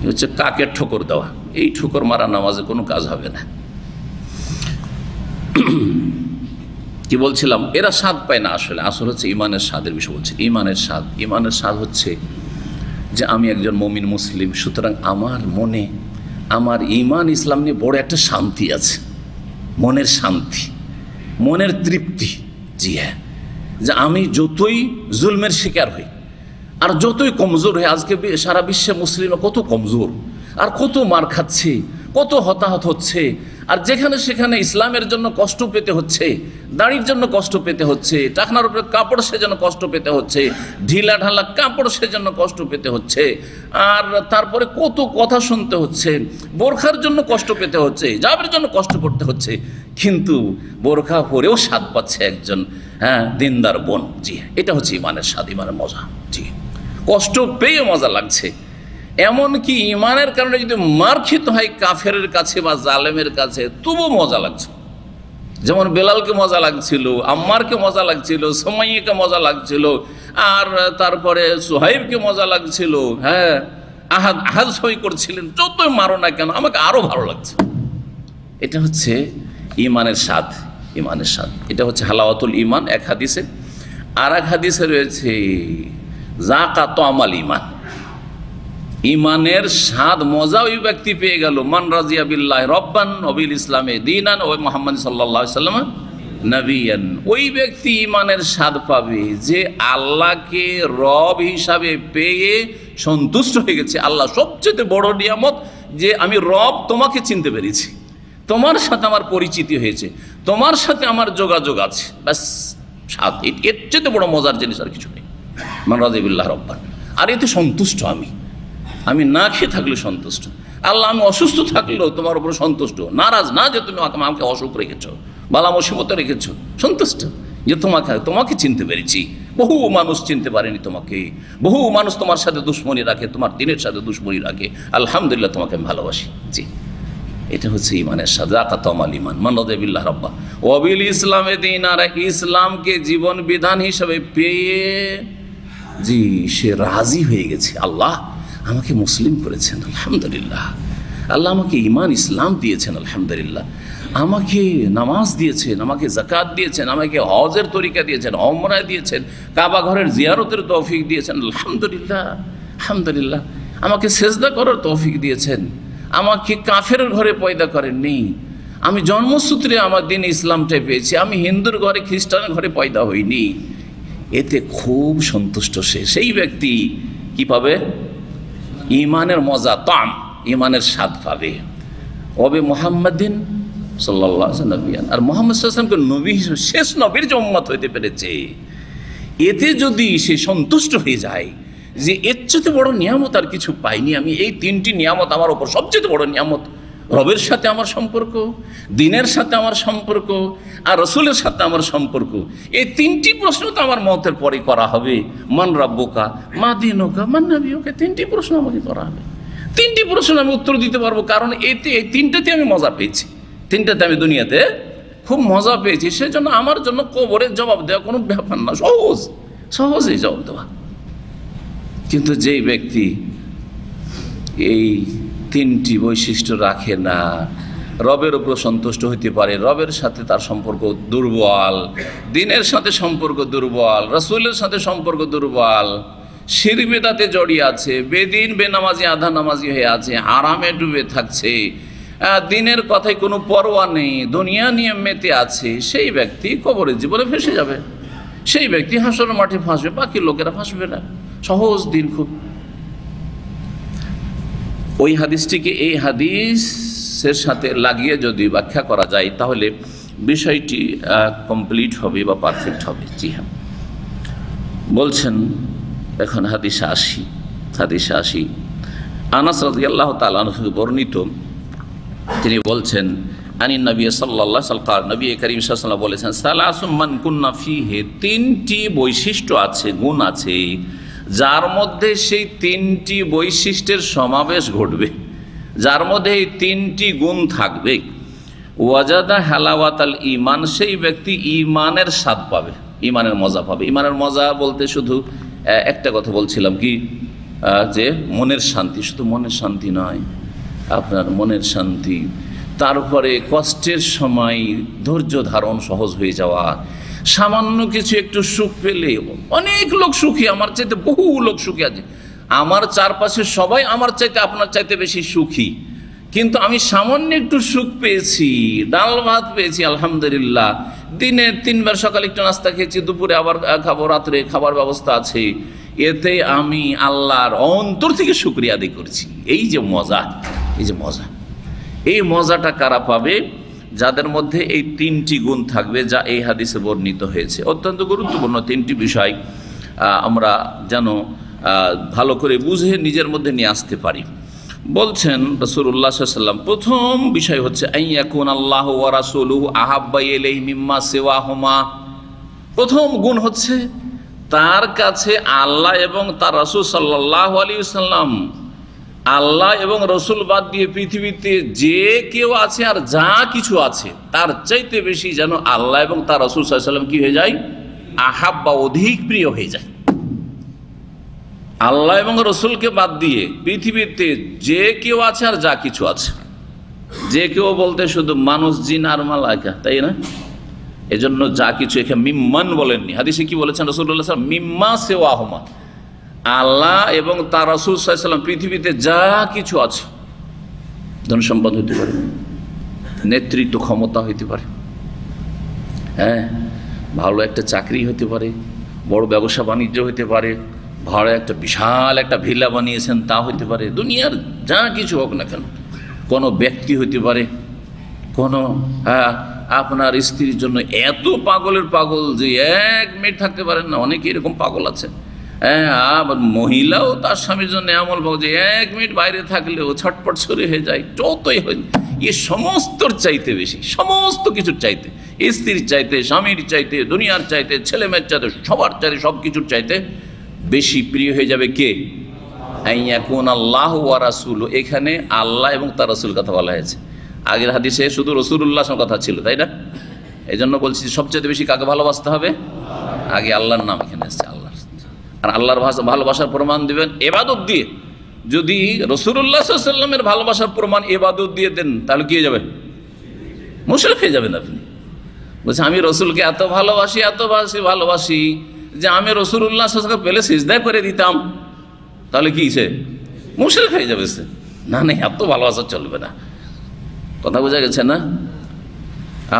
হচ্ছে কাকের ঠোকর দেওয়া, এই ঠোকর মারা নামাজে কোনো কাজ হবে না। কি বলছিলাম, এরা স্বাদ পায় না। আসলে হচ্ছে ইমানের স্বাদের বিষয় বলছে। ইমানের স্বাদ হচ্ছে যে আমি একজন মুমিন মুসলিম, সুতরাং আমার মনে আমার ইমান ইসলাম নিয়ে বড় একটা শান্তি আছে, মনের শান্তি, মনের তৃপ্তি। জি হ্যাঁ, যে আমি যতই জুলমের শিকার হই আর যতই কমজোর হই, আজকে সারা বিশ্বে মুসলিমরা কত কমজোর আর কত মার খাচ্ছে, কত হতাহত হচ্ছে, আর যেখানে সেখানে ইসলামের জন্য কষ্ট পেতে হচ্ছে, দাড়ির জন্য কষ্ট পেতে হচ্ছে, টাকনার উপরে কাপড় সেজন্য কষ্ট পেতে হচ্ছে, ঢিলা ঢালা কাপড় সেজন্য কষ্ট পেতে হচ্ছে, আর তারপরে কত কথা শুনতে হচ্ছে, বোরখার জন্য কষ্ট পেতে হচ্ছে, জাবের জন্য কষ্ট করতে হচ্ছে, কিন্তু বোরখা পরেও স্বাদ পাচ্ছে একজন দিনদার বোন। জি, এটা হচ্ছে ইমানের স্বাদ, ইমানের মজা। জি, কষ্ট পেয়ে মজা লাগছে। এমনকি ইমানের কারণে যদি মার খেতে হয় কাফেরের কাছে বা জালেমের কাছে, তবু মজা লাগছে। যেমন বেলালকে মজা লাগছিল, আম্মারকে মজা লাগছিল, সুমাইয়াকে মজা লাগছিল, আর তারপরে সুহাইবকে মজা লাগছিল। হ্যাঁ, আহাদ সই করছিলেন, যতই মারো না কেন আমাকে আরো ভালো লাগছে। এটা হচ্ছে ইমানের স্বাদ, ইমানের স্বাদ। এটা হচ্ছে হালাওয়াতুল ইমান এক হাদিসে। আর এক হাদিসে রয়েছে যাকাত আমাল ইমান, ইমানের স্বাদ মজা ওই ব্যক্তি পেয়ে গেল, মান রাজিয়া বিল্লাহি রব্বান ওয়া বিল ইসলামে দীনান ওয়া মুহাম্মদ সাল্লাল্লাহু আলাইহি ওয়াসাল্লাম নবিয়ান। ওই ব্যক্তি ইমানের স্বাদ পাবে যে আল্লাহকে রব হিসাবে পেয়ে সন্তুষ্ট হয়ে গেছে। আল্লাহ সবচেয়ে বড় নিয়ামত যে আমি রব, তোমাকে চিনতে পেরেছি, তোমার সাথে আমার পরিচিতি হয়েছে, তোমার সাথে আমার যোগাযোগ আছে, ব্যাস স্বাদ। এর চেয়ে বড় মজার জিনিস আর কিছু নেই। মান রাজিয়া বিল্লাহি রব্বান, আর এতে সন্তুষ্ট আমি না খেয়ে থাকলে সন্তুষ্ট। আল্লাহ, আমি অসুস্থ থাকলেও তোমার উপর সন্তুষ্ট, নারাজ না যে তুমি আমাকে অসুখ রেখেছো, বালা মুসিবতে রেখেছো, সন্তুষ্ট যে তোমাকে চিনতে পেরেছি। বহু মানুষ চিনতে পারেনি তোমাকে, বহু মানুষ তোমার সাথে দুশ্মনী রাখে, তোমার দিনের সাথে দুশ্মনী রাখে, আলহামদুলিল্লাহ তোমাকে আমি ভালোবাসি। জি, এটা হচ্ছে ইমানের স্বাদ, যাকাত আমাল ইমান, মান রাদিয়া বিল্লাহি রাব্বা ওয়া বিল ইসলামে দীনান। ইসলামকে জীবন বিধান হিসেবে পেয়ে জি সে রাজি হয়ে গেছে, আল্লাহ আমাকে মুসলিম করেছেন, আলহামদুলিল্লাহ, আল্লাহ আমাকে ইমান ইসলাম দিয়েছেন, আলহামদুলিল্লাহ, আমাকে নামাজ দিয়েছেন, আমাকে যাকাত দিয়েছেন, আমাকে হজের তরিকা দিয়েছেন, ওমরা দিয়েছেন, কাবা ঘরের জিয়ারতের তৌফিক দিয়েছেন, আলহামদুলিল্লাহ, আলহামদুলিল্লাহ, আমাকে সেজদা করার তৌফিক দিয়েছেন, আমাকে কাফের ঘরে পয়দা করেননি, আমি জন্মসূত্রে আমার দিন ইসলামটাই পেয়েছি, আমি হিন্দুর ঘরে খ্রিস্টানের ঘরে পয়দা হইনি। এতে খুব সন্তুষ্ট সেই ব্যক্তি কি পাবে? ইমানের মজা, তাম, ইমানের স্বাদ পাবে। ওবে মুহাম্মাদিন সাল্লাল্লাহু আলাইহি ওয়াসাল্লাম, আর মুহাম্মদ সাল্লাল্লাহু আলাইহি ওয়াসাল্লামকে নবী হিসেবে, শেষ নবীর যে উম্মত হইতে পেরেছে, এতে যদি সে সন্তুষ্ট হয়ে যায় যে এর চেয়ে বড় নিয়ামত আর কিছু পাইনি আমি। এই তিনটি নিয়ামত আমার ওপর সবচেয়ে বড় নিয়ামত। রবের সাথে আমার সম্পর্ক, দিনের সাথে আমার সম্পর্ক, আর রসুলের সাথে আমার সম্পর্ক। এই তিনটি প্রশ্ন তো আমার মতের পরে করা হবে। মান রাব্বুকা, মা দীনুকা, মান নাবিয়ুকা, তিনটি প্রশ্ন আমাকে করা হবে। তিনটি প্রশ্ন আমি উত্তর দিতে পারবো, কারণ এই তিনটাতে আমি মজা পেয়েছি, তিনটাতে আমি দুনিয়াতে খুব মজা পেয়েছি। সেজন্য আমার জন্য কবরের জবাব দেওয়া কোনো ব্যাপার না, সহজেই জবাব দেওয়া। কিন্তু যেই ব্যক্তি এই তিনটি বৈশিষ্ট্য রাখে না, রবের উপর সন্তুষ্ট হইতে পারে, রবের সাথে তার সম্পর্ক দুর্বল, দিনের সাথে সম্পর্ক দুর্বল, রসুলের সাথে সম্পর্ক দুর্বল, শিরক বিদআতে জড়িয়ে আছে, বেদিন বেনামাজি আধা নামাজি হয়ে আছে, হারামে ডুবে থাকছে, দিনের কথায় কোনো পরোয়া নেই, দুনিয়া নিয়ে মেতে আছে, সেই ব্যক্তি কবরের জীবনে ফেসে যাবে। সেই ব্যক্তি হাসরের মাঠে ফাঁসবে, বাকি লোকেরা ফাঁসবে না। সহজ দিন খুব। ওই হাদিসটিকে এই হাদিসের সাথে লাগিয়ে যদি ব্যাখ্যা করা যায় তাহলে বিষয়টি কমপ্লিট হবে বা পারফেক্ট হবে। জি হ্যাঁ, বলছেন এখন হাদিসে আসি। আনাস রাদিয়াল্লাহু তাআলা আনহু বর্ণিত, তিনি বলছেন আনিন নবী সাল্লাল্লাহু আলাইহি ওয়াসাল্লাম, নবী করিম সাল্লাল্লাহু আলাইহি ওয়াসাল্লাম বলেছেন, সালাসুম মান কুন্না ফীহি, তিনটি বৈশিষ্ট্য আছে, গুণ আছে, যার মধ্যে সেই তিনটি বৈশিষ্ট্যের সমাবেশ ঘটবে, যার মধ্যে এই তিনটি গুণ থাকবে, ওয়াজাদা হালাওয়াতাল ঈমান, সেই ব্যক্তি ঈমানের স্বাদ পাবে, ঈমানের মজা পাবে। ঈমানের মজা বলতে শুধু একটা কথা বলছিলাম কি, যে মনের শান্তি, শুধু মনের শান্তি নয়, আপনার মনের শান্তি, তারপরে কষ্টের সময় ধৈর্য ধারণ সহজ হয়ে যাওয়া, সামান্য কিছু একটু সুখ পেলে, অনেক লোক সুখী, আমার চাইতে বহু লোক সুখী আছে, আমার চারপাশে সবাই আমার চাইতে আপনার চাইতে বেশি সুখী, কিন্তু আমি সামান্য একটু সুখ পেয়েছি, ডাল ভাত পেয়েছি, আলহামদুলিল্লাহ, দিনে 3 বার, সকালে একটু নাস্তা খেয়েছি, দুপুরে আবার খাবো, রাত্রে খাবার ব্যবস্থা আছে, এতে আমি আল্লাহর অন্তর থেকে শুকরিয়া আদায় করছি। এই যে মজা, এই মজাটা কারা পাবে? যাদের মধ্যে এই তিনটি গুণ থাকবে, যা এই হাদিসে বর্ণিত হয়েছে। অত্যন্ত গুরুত্বপূর্ণ তিনটি বিষয় আমরা যেন ভালো করে বুঝে নিজের মধ্যে নিয়ে আসতে পারি। বলছেন রাসূলুল্লাহ সাল্লাল্লাহু আলাইহি ওয়াসাল্লাম, প্রথম বিষয় হচ্ছে আইয়াকুন আল্লাহু ওয়া রাসূলুহু আহাব্বা ইলাইহি মিম্মা সিওয়াহুমা। প্রথম গুণ হচ্ছে তার কাছে আল্লাহ এবং তার রাসূল সাল্লাল্লাহু আলাইহি ওয়াসাল্লাম, আল্লাহ এবং রসুল বাদ দিয়ে পৃথিবীতে যে কেউ আছে আর যা কিছু আছে তার চাইতে বেশি যেন আল্লাহ এবং তার রসুল সাল্লাল্লাহু আলাইহি ওয়াসাল্লাম কি হয়ে যায়? আহাব্বা, অধিক প্রিয় হয়ে যায়। আল্লাহ এবং রসুলকে বাদ দিয়ে পৃথিবীতে যে কেউ আছে আর যা কিছু আছে, যে কেউ বলতে শুধু মানুষ, জিন আর মালায়েকা, তাই না? এজন্য যা কিছু, এখানে মিম্মান বলেননি, হাদিসে কি বলেছেন রাসূলুল্লাহ সাল্লাল্লাহু আলাইহি ওয়াসাল্লাম? মিম্মা সিওয়াহুমা, আল্লাহ এবং তার রাসূল সাল্লাল্লাহু আলাইহি ওয়াসাল্লাম পৃথিবীতে যা কিছু আছে, ধন সম্পদ হইতে পারে, নেতৃত্ব ক্ষমতা হইতে পারে, হ্যাঁ, ভালো একটা চাকরি হতে পারে, বড় ব্যবসা বাণিজ্য হইতে পারে, ভাড়া একটা বিশাল একটা ভিলা বানিয়েছেন তা হইতে পারে, দুনিয়ার যা কিছু হোক না কেন, কোনো ব্যক্তি হইতে পারে, কোনো আপনার স্ত্রীর জন্য এত পাগলের পাগল যে 1 মিনিট থাকতে পারেন না, অনেকে এরকম পাগল আছে। হ্যাঁ, আবার মহিলাও তার স্বামীর জন্য এমন পাগল যে 1 মিনিট বাইরে থাকলেও ছটপট শুরু হয়ে যায়, যতই হয়, এ সমস্তর চাইতে বেশি, সমস্ত কিছুর চাইতে, স্ত্রীর চাইতে, স্বামীর চাইতে, দুনিয়ার চাইতে, ছেলেমেয়ের চাইতে, সবার চাইতে, সব কিছুর চাইতে বেশি প্রিয় হয়ে যাবে কে? আইয়াকুন আল্লাহু ওয়া রাসূলু, এখানে আল্লাহ এবং তার রাসূল কথা বলা হয়েছে। আগের হাদিসে শুধু রাসূলুল্লাহর কথা ছিল, তাই না? এই জন্য বলছি সবচেয়ে বেশি কাকে ভালোবাসতে হবে? আগে আল্লাহর নাম এখানে আসছে, আল্লাহ। আর আল্লাহর ভালোবাসার প্রমাণ দিবেন ইবাদত দিয়ে। যদি রাসূলুল্লাহ সাল্লাল্লাহু আলাইহি ওয়াসাল্লামের ভালোবাসার প্রমাণ ইবাদত দিয়ে দেন, তাহলে কি হয়ে যাবে? মুশরিক হয়ে যাবেন আপনি। বলছে আমি রসুলকে এত ভালোবাসি, এত ভালোবাসি যে আমি রাসূলুল্লাহ সাল্লাল্লাহু আলাইহি ওয়াসাল্লামকে পেলে সিজদা করে দিতাম, তাহলে কি সে মুশরিক হয়ে যাবে? সে না, এত ভালোবাসা চলবে না। কথা বোঝা গেছে না?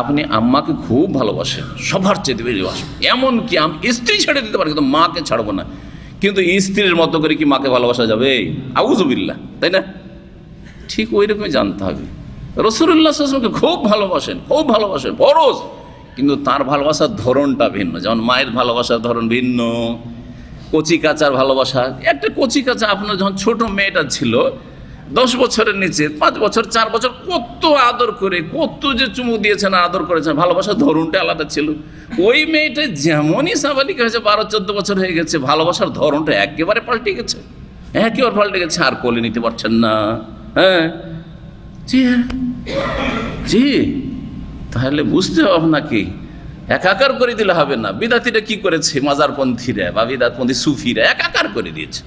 আপনি আম্মাকে খুব ভালোবাসেন, সবার চেয়ে বেশি ভালোবাসেন, এমনকি আমি স্ত্রী ছেড়ে দিতে পারি কিন্তু মাকে ছাড়বো না, কিন্তু স্ত্রীর মতো করে কি মাকে ভালোবাসা যাবে? আউযুবিল্লাহ, তাই না? ঠিক ওই রকমই জানতে হবে। রাসূলুল্লাহ সাল্লাল্লাহু আলাইহি ওয়াসাল্লামকে খুব ভালোবাসেন, ফরজ, কিন্তু তার ভালোবাসার ধরনটা ভিন্ন। যেমন মায়ের ভালোবাসার ধরন ভিন্ন, কচি কাচার ভালোবাসা। একটা কচি কাচা আপনার যখন ছোট মেয়েটা ছিল 10 বছরের নিচে, 5 বছর 4 বছর, কত আদর করে, কত যে চুমু দিয়েছেন, আদর করেছেন, ভালোবাসার ধরনটা আলাদা ছিল। ওই মেয়েটা যেমনই সাবালিকা হয়েছে, 12-14 বছর হয়ে গেছে, ভালোবাসার ধরনটা একেবারে পাল্টে গেছে, একেবারে পাল্টে গেছে। আর কোলে নিতে পারছেন না। হ্যাঁ জি, হ্যাঁ জি। তাহলে বুঝতে হবে আপনাকে, একাকার করে দিলে হবে না। বিদাতিরা কি করেছে, মাজারপন্থীরা বা বিদাতপন্থী সুফিরা একাকার করে দিয়েছে।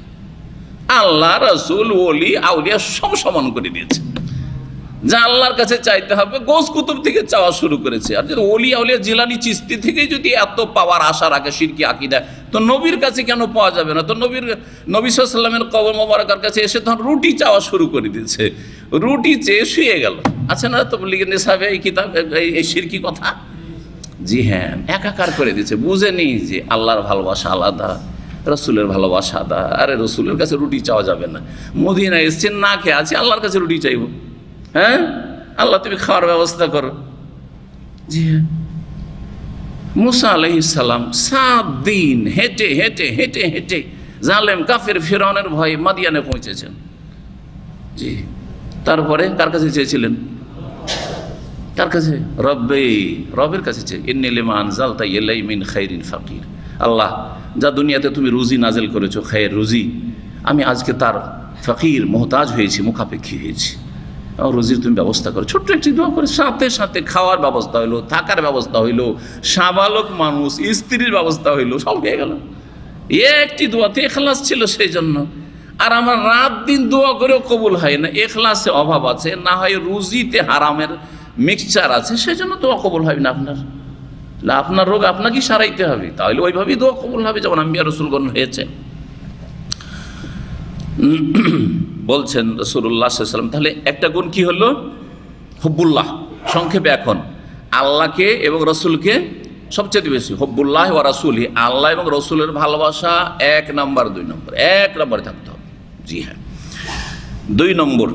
আল্লাহ, রাসূল, ওলি, আউলিয়া সব সমান করে দিয়েছে। যা আল্লাহর কাছে চাইতে হবে গোস কুতুব থেকে চাওয়া শুরু করেছে। আর যদি ওলি, আউলিয়া, জিলানি, চিস্তি থেকে যদি এত পাওয়ার আশা রাখে শিরকি আকীদা, তো নবীর কাছে কেন পাওয়া যাবে না? তো নবী সাল্লাল্লাহু আলাইহি ওয়াসাল্লামের কবর মোবারকের কাছে এসে তখন রুটি চাওয়া শুরু করে দিয়েছে, রুটি চেয়ে শুয়ে গেল। আছে না তাবলীগের নিসাবে এই কিতাব, এই শিরকি কথা। জি হ্যাঁ, একাকার করে দিয়েছে। বুঝেনি যে আল্লাহর ভালোবাসা আলাদা, রসুলের ভালোবাসা আলাদা। আরে রসুলের কাছে রুটি চাওয়া যাবে না। মদিনায় এসছেন, না খেয়ে আছে, আল্লাহর কাছে রুটি চাইব? হ্যাঁ, আল্লাহ তুমি খাওয়ার ব্যবস্থা করো। জি হ্যাঁ, মুসা আলাইহিস সালাম 7 দিন হেঁটে হেঁটে হেঁটে হেঁটে জালেম কাফের ফিরআউনের ভয়ে মাদিয়ানে পৌঁছেছেন। জি, তারপরে কার কাছে চেয়েছিলেন? কার কাছে? রবের কাছে চেয়ে, ইন্নী লিমা আনজালতা ইলাই মিন খাইরিন ফাকির। আল্লাহ, যা দুনিয়াতে তুমি রুজি নাজেল করেছো, খায়ের রুজি, আমি আজকে তার ফকির, মোহতাজ হয়েছি, মুখাপেক্ষী হয়েছি। রুজির তুমি ব্যবস্থা করো। ছোট্ট একটি দোয়া করে সাথে সাথে খাওয়ার ব্যবস্থা হইলো, থাকার ব্যবস্থা হইলো, সাবালক মানুষ, স্ত্রীর ব্যবস্থা হইলো, সব হয়ে গেল একটি দোয়াতে। ইখলাস ছিল সেই জন্য। আর আমার রাত দিন দোয়া করেও কবুল হয় না, ইখলাসে অভাব আছে, না হয় রুজিতে হারামের মিক্সচার আছে, সেই জন্য দোয়া কবুল হবে না আপনার। আপনার রোগ আপনাকেই সারাইতে হবে, তাহলে ওইভাবেই দোয়া কবুল হবে যেমন আম্বিয়া রাসূলগণ হয়েছে। বলছেন রাসূলুল্লাহ সাল্লাল্লাহু আলাইহি ওয়াসাল্লাম, তাহলে একটা গুণ কি হলো? হুব্বুল্লাহ। সংক্ষেপে এখন আল্লাহকে এবং রসুলকে সবচেয়ে বেশি, হুব্বুল্লাহ ওয়া রাসূলি, আল্লাহ এবং রসুলের ভালোবাসা 1 নম্বর, 2 নম্বর, 1 নম্বরে থাকতে হবে। জি হ্যাঁ। 2 নম্বর,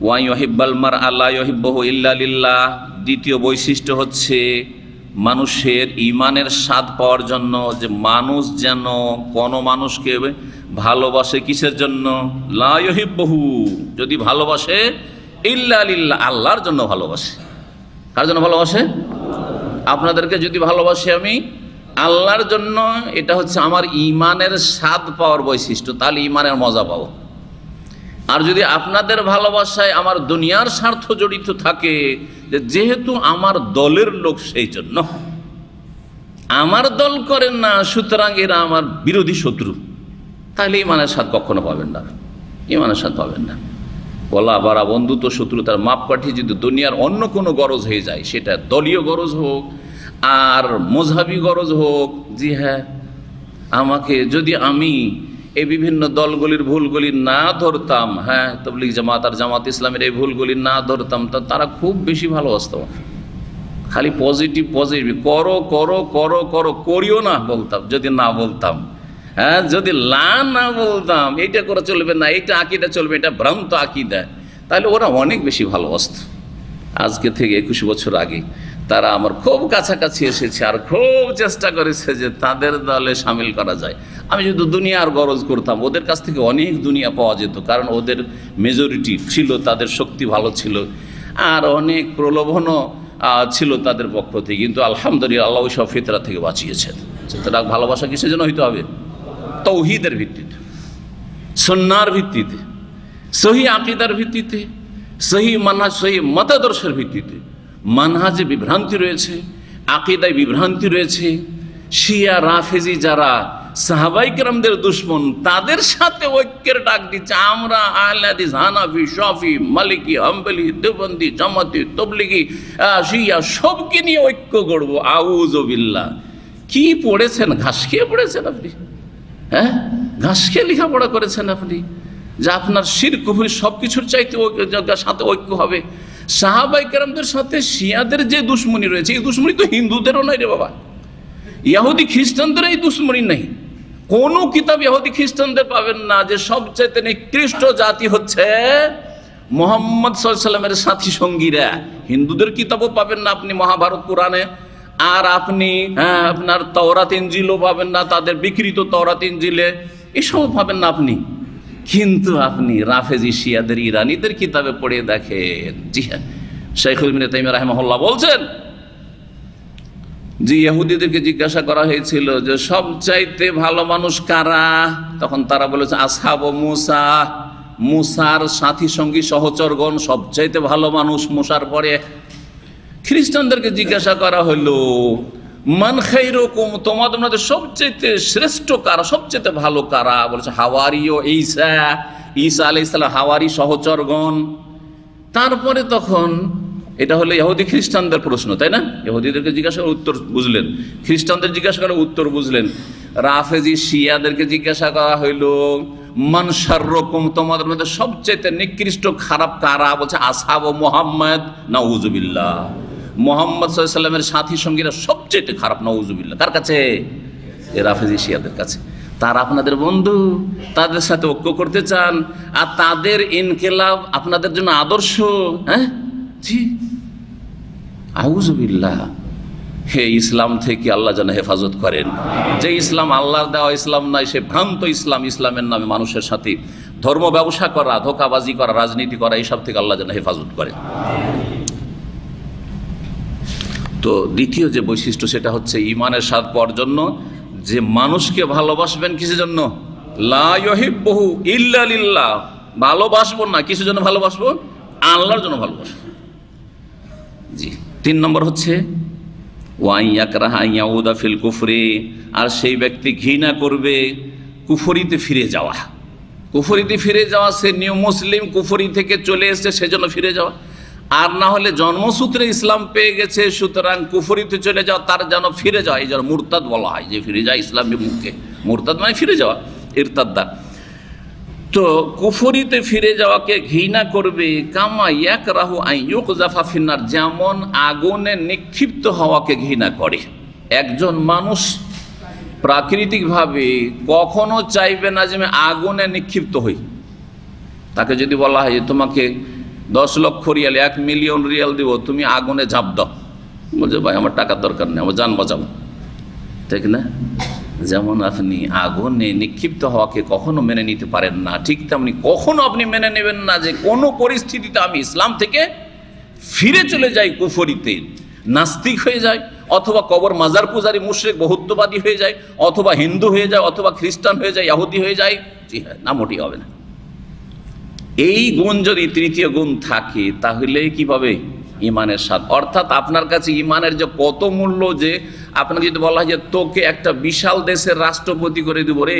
ওয়া ইউহিব্বাল মারআ লা ইউহিব্বুহু ইল্লা লিল্লাহ। দ্বিতীয় বৈশিষ্ট্য হচ্ছে মানুষের ঈমানের স্বাদ পাওয়ার জন্য, যে মানুষ যেন কোনো মানুষকে ভালোবাসে কিসের জন্য? লা ইউহিব্বুহু, যদি ভালোবাসে, ইল্লা লিল্লাহ, আল্লাহর জন্য ভালোবাসে। কার জন্য ভালোবাসে? আপনাদেরকে যদি ভালোবাসি আমি আল্লাহর জন্য, এটা হচ্ছে আমার ঈমানের স্বাদ পাওয়ার বৈশিষ্ট্য, তাহলে ঈমানের মজা পাবো। আর যদি আপনাদের ভালোবাসায় আমার দুনিয়ার স্বার্থ জড়িত থাকে, যেহেতু আমার দলের লোক, সেই জন্য আমার দল করেন না, সুতরাং এরা আমার বিরোধী শত্রু, তাহলে ঈমানের স্বাদ কখনো পাবেন না, ঈমানের স্বাদ পাবেন না। বলা বারা বন্ধুত্ব শত্রুতার মাপকাঠি যদি দুনিয়ার অন্য কোনো গরজ হয়ে যায়, সেটা দলীয় গরজ হোক আর মজহাবি গরজ হোক, জি হ্যাঁ, আমাকে যদি আমি এই বিভিন্ন দলগুলির ভুলগুলি না ধরতাম, হ্যাঁ, তাবলীগ জামাত আর জামাত ইসলামের এই ভুলগুলি না ধরতাম, তা তারা খুব বেশি ভালোবাসত। খালি পজিটিভ পজিটিভ, করো করো করো করো, করিও না বলতাম, যদি না বলতাম, হ্যাঁ, যদি না বলতাম এইটা করে চলবে না, এইটা আকিদা চলবে, এটা ভ্রান্ত আকিদা, তাহলে ওরা অনেক বেশি ভালোবাসত। আজকে থেকে 21 বছর আগে তারা আমার খুব কাছাকাছি এসেছে আর খুব চেষ্টা করেছে যে তাদের দলে সামিল করা যায়। আমি যদি দুনিয়ার গরজ করতাম, ওদের কাছ থেকে অনেক দুনিয়া পাওয়া যেত, কারণ ওদের মেজরিটি ছিল, তাদের শক্তি ভালো ছিল, আর অনেক প্রলোভনও ছিল তাদের পক্ষ থেকে। কিন্তু আলহামদুলিল্লাহ আল্লাহ সব ফিতরা থেকে বাঁচিয়েছেন। সুতরাং ভালোবাসা কিসের জন্য হইতে হবে? তৌহিদের ভিত্তিতে, সুন্নাহর ভিত্তিতে, সহি আকীদার ভিত্তিতে, সহি মানহাজ, সহি মতাদর্শের ভিত্তিতে। মানহাজে বিভ্রান্তি রয়েছে, আকীদায় বিভ্রান্তি রয়েছে। শিয়া রাফেজি যারা সাহাবায়ে কেরামদের দুশমন, তাদের সাথে ঐক্যের ডাক দিচ্ছে। আমরা আহলে হাদিস, হানাফি, শাফি, মালিকি, হাম্বলি, দেওবন্দি, জামাতি, তবলিগি, শিয়া সবকে নিয়ে ঐক্য গড়ব। আউযু বিল্লাহ। কি পড়েছেন? ঘাস খেয়ে পড়েছেন আপনি, হ্যাঁ, ঘাস খেয়ে লেখাপড়া করেছেন আপনি, যে আপনার শিরক কুফর সব কিছুর চাইতে সাথে ঐক্য হবে। সাহাবায়ে কেরামদের সাথে শিয়াদের যে দুশ্মনী রয়েছে, এই দুশ্মনী তো হিন্দুদেরও নাই রে বাবা, ইহুদি খ্রিস্টানদের এই দুশ্মনী নেই। কোনো কিতাব ইহুদি খ্রিস্টানদের পাবেন না যে সবচাইতে নিকৃষ্ট জাতি হচ্ছে মুহাম্মদ সাল্লাল্লাহু আলাইহি ওয়াসাল্লামের সাথী সঙ্গীরা। হিন্দুদের কিতাবও পাবেন না আপনি মহাভারত পুরাণে, আর আপনি আপনার তাওরাত ইনজিলও পাবেন না, তাদের বিকৃত তাওরাত ইনজিলে এসব পাবেন না আপনি। কিন্তু আপনি রাফেজি শিয়াদের ইরানিদের কিতাবে পড়ে দেখেন। জি হ্যাঁ, শাইখুল ইবনে তাইমিয়া রাহিমাহুল্লাহ বলছেন যে ইহুদিদেরকে জিজ্ঞাসা করা হয়েছিল যে সবচাইতে ভালো মানুষ কারা, তখন তারা বলেছে আসহাব মুসা, মুসার সাথী সঙ্গী সহচরগণ সবচাইতে ভালো মানুষ মুসার পরে। খ্রিস্টানদেরকে জিজ্ঞাসা করা হলো মান খাইরুকুম, তোমাদের মধ্যে সবচাইতে শ্রেষ্ঠ কারা, সবচাইতে ভালো কারা? বলেছে হাওয়ারি ও ঈসা, ঈসা আলাইহিস সালাম হাওয়ারি সহচরগণ। তারপরে তখন এটা হলো ইহুদি খ্রিস্টানদের প্রশ্ন, তাই না? ইহুদিদেরকে জিজ্ঞাসা করে উত্তর বুঝলেন, খ্রিস্টানদের জিজ্ঞাসা করে উত্তর বুঝলেন। রাফেজি শিয়াদেরকে জিজ্ঞাসা করা হইল মান শাররুকুম, তোমাদের মধ্যে সবচেয়ে নিকৃষ্ট খারাপ কারা? বলছে আসহাব মুহাম্মদ, নাউজুবিল্লাহ, মুহাম্মদ সাল্লাল্লাহু আলাইহি ওয়াসাল্লামের সাথী সঙ্গীরা সবচেয়ে খারাপ, নাউজুবিল্লাহ। কার কাছে? এ রাফেজি শিয়াদের কাছে। তারা আপনাদের বন্ধু, তাদের সাথে ঐক্য করতে চান, আর তাদের ইনকিলাব আপনাদের জন্য আদর্শ। হ্যাঁ জি, আউযুবিল্লাহ। হে ইসলাম থেকে আল্লাহ যেন হেফাজত করেন। যে ইসলাম আল্লাহর দেওয়া ইসলাম নয়, সে ভ্রান্ত ইসলাম, ইসলামের নামে মানুষের সাথে ধর্ম ব্যবসা করা, ধোঁকাবাজি করা, রাজনীতি করা, এইসব থেকে আল্লাহ যেন হেফাজত করেন। তো দ্বিতীয় যে বৈশিষ্ট্য সেটা হচ্ছে ঈমানের স্বাদ পাওয়ার জন্য যে মানুষকে ভালোবাসবেন কিসের জন্য? লা ইউহিব্বুহু ইল্লা লিল্লাহ, ভালোবাসবো না কিসের জন্য ভালোবাসবো? আল্লাহর জন্য ভালোবাসবো। জি, 3 নম্বর হচ্ছে ওয়ান ইয়াকরাহা ইয়াউদা ফিল কুফরি, আর সেই ব্যক্তি ঘৃণা করবে কুফরিতে ফিরে যাওয়া। কুফরিতে ফিরে যাওয়া, সে নিউ মুসলিম, কুফরি থেকে চলে এসেছে সেজন্য ফিরে যাওয়া। আর না হলে জন্মসূত্রে ইসলাম পেয়ে গেছে, সুতরাং কুফরিতে চলে যাওয়া, তার যেন ফিরে যাওয়া, এই যেন মুরতাদ বলা হয়, যে ফিরে যায় ইসলামের মুখে। মুরতাদ মানে ফিরে যাওয়া, ইরতাদ্দা। তো কুফরিতে ফিরে যাওয়াকে ঘৃণা করবে। কামা ইয়াকরাহু আন ইউকযাফা ফিন্নার, যেমন আগুনে নিক্ষিপ্ত হওয়াকে ঘৃণা করে। একজন মানুষ প্রাকৃতিকভাবে কখনো চাইবে না যে আমি আগুনে নিক্ষিপ্ত হই। তাকে যদি বলা হয় যে তোমাকে 10 লক্ষ রিয়াল, 1 মিলিয়ন রিয়াল দিব, তুমি আগুনে ঝাঁপ দাও, বলছে ভাই আমার টাকার দরকার নেই, আমার জান বাঁচাবো, ঠিক না? যেমন আপনি আগুনে নিক্ষিপ্ত হওয়াকে কখনো মেনে নিতে পারেন না, ঠিক তেমনি কখনো আপনি মেনে নেবেন না যে কোনো পরিস্থিতিতে আমি ইসলাম থেকে ফিরে চলে যাই কুফরিতে, নাস্তিক হয়ে যায়, অথবা কবর মাজার পূজারী মুশরিক বহুত্ববাদী হয়ে যায়, অথবা হিন্দু হয়ে যায়, অথবা খ্রিস্টান হয়ে যায়, ইহুদি হয়ে যায়। জি হ্যাঁ, না, মোটেই হবে না। এই গুণ যদি তৃতীয় গুণ থাকে তাহলে কি পাবে? ইমানের স্বাদ। অর্থাৎ আপনার কাছে ইমানের যে কত মূল্য, যে আপনাকে যদি বলা হয় যে তোকে একটা বিশাল দেশের রাষ্ট্রপতি করে দেবো রে,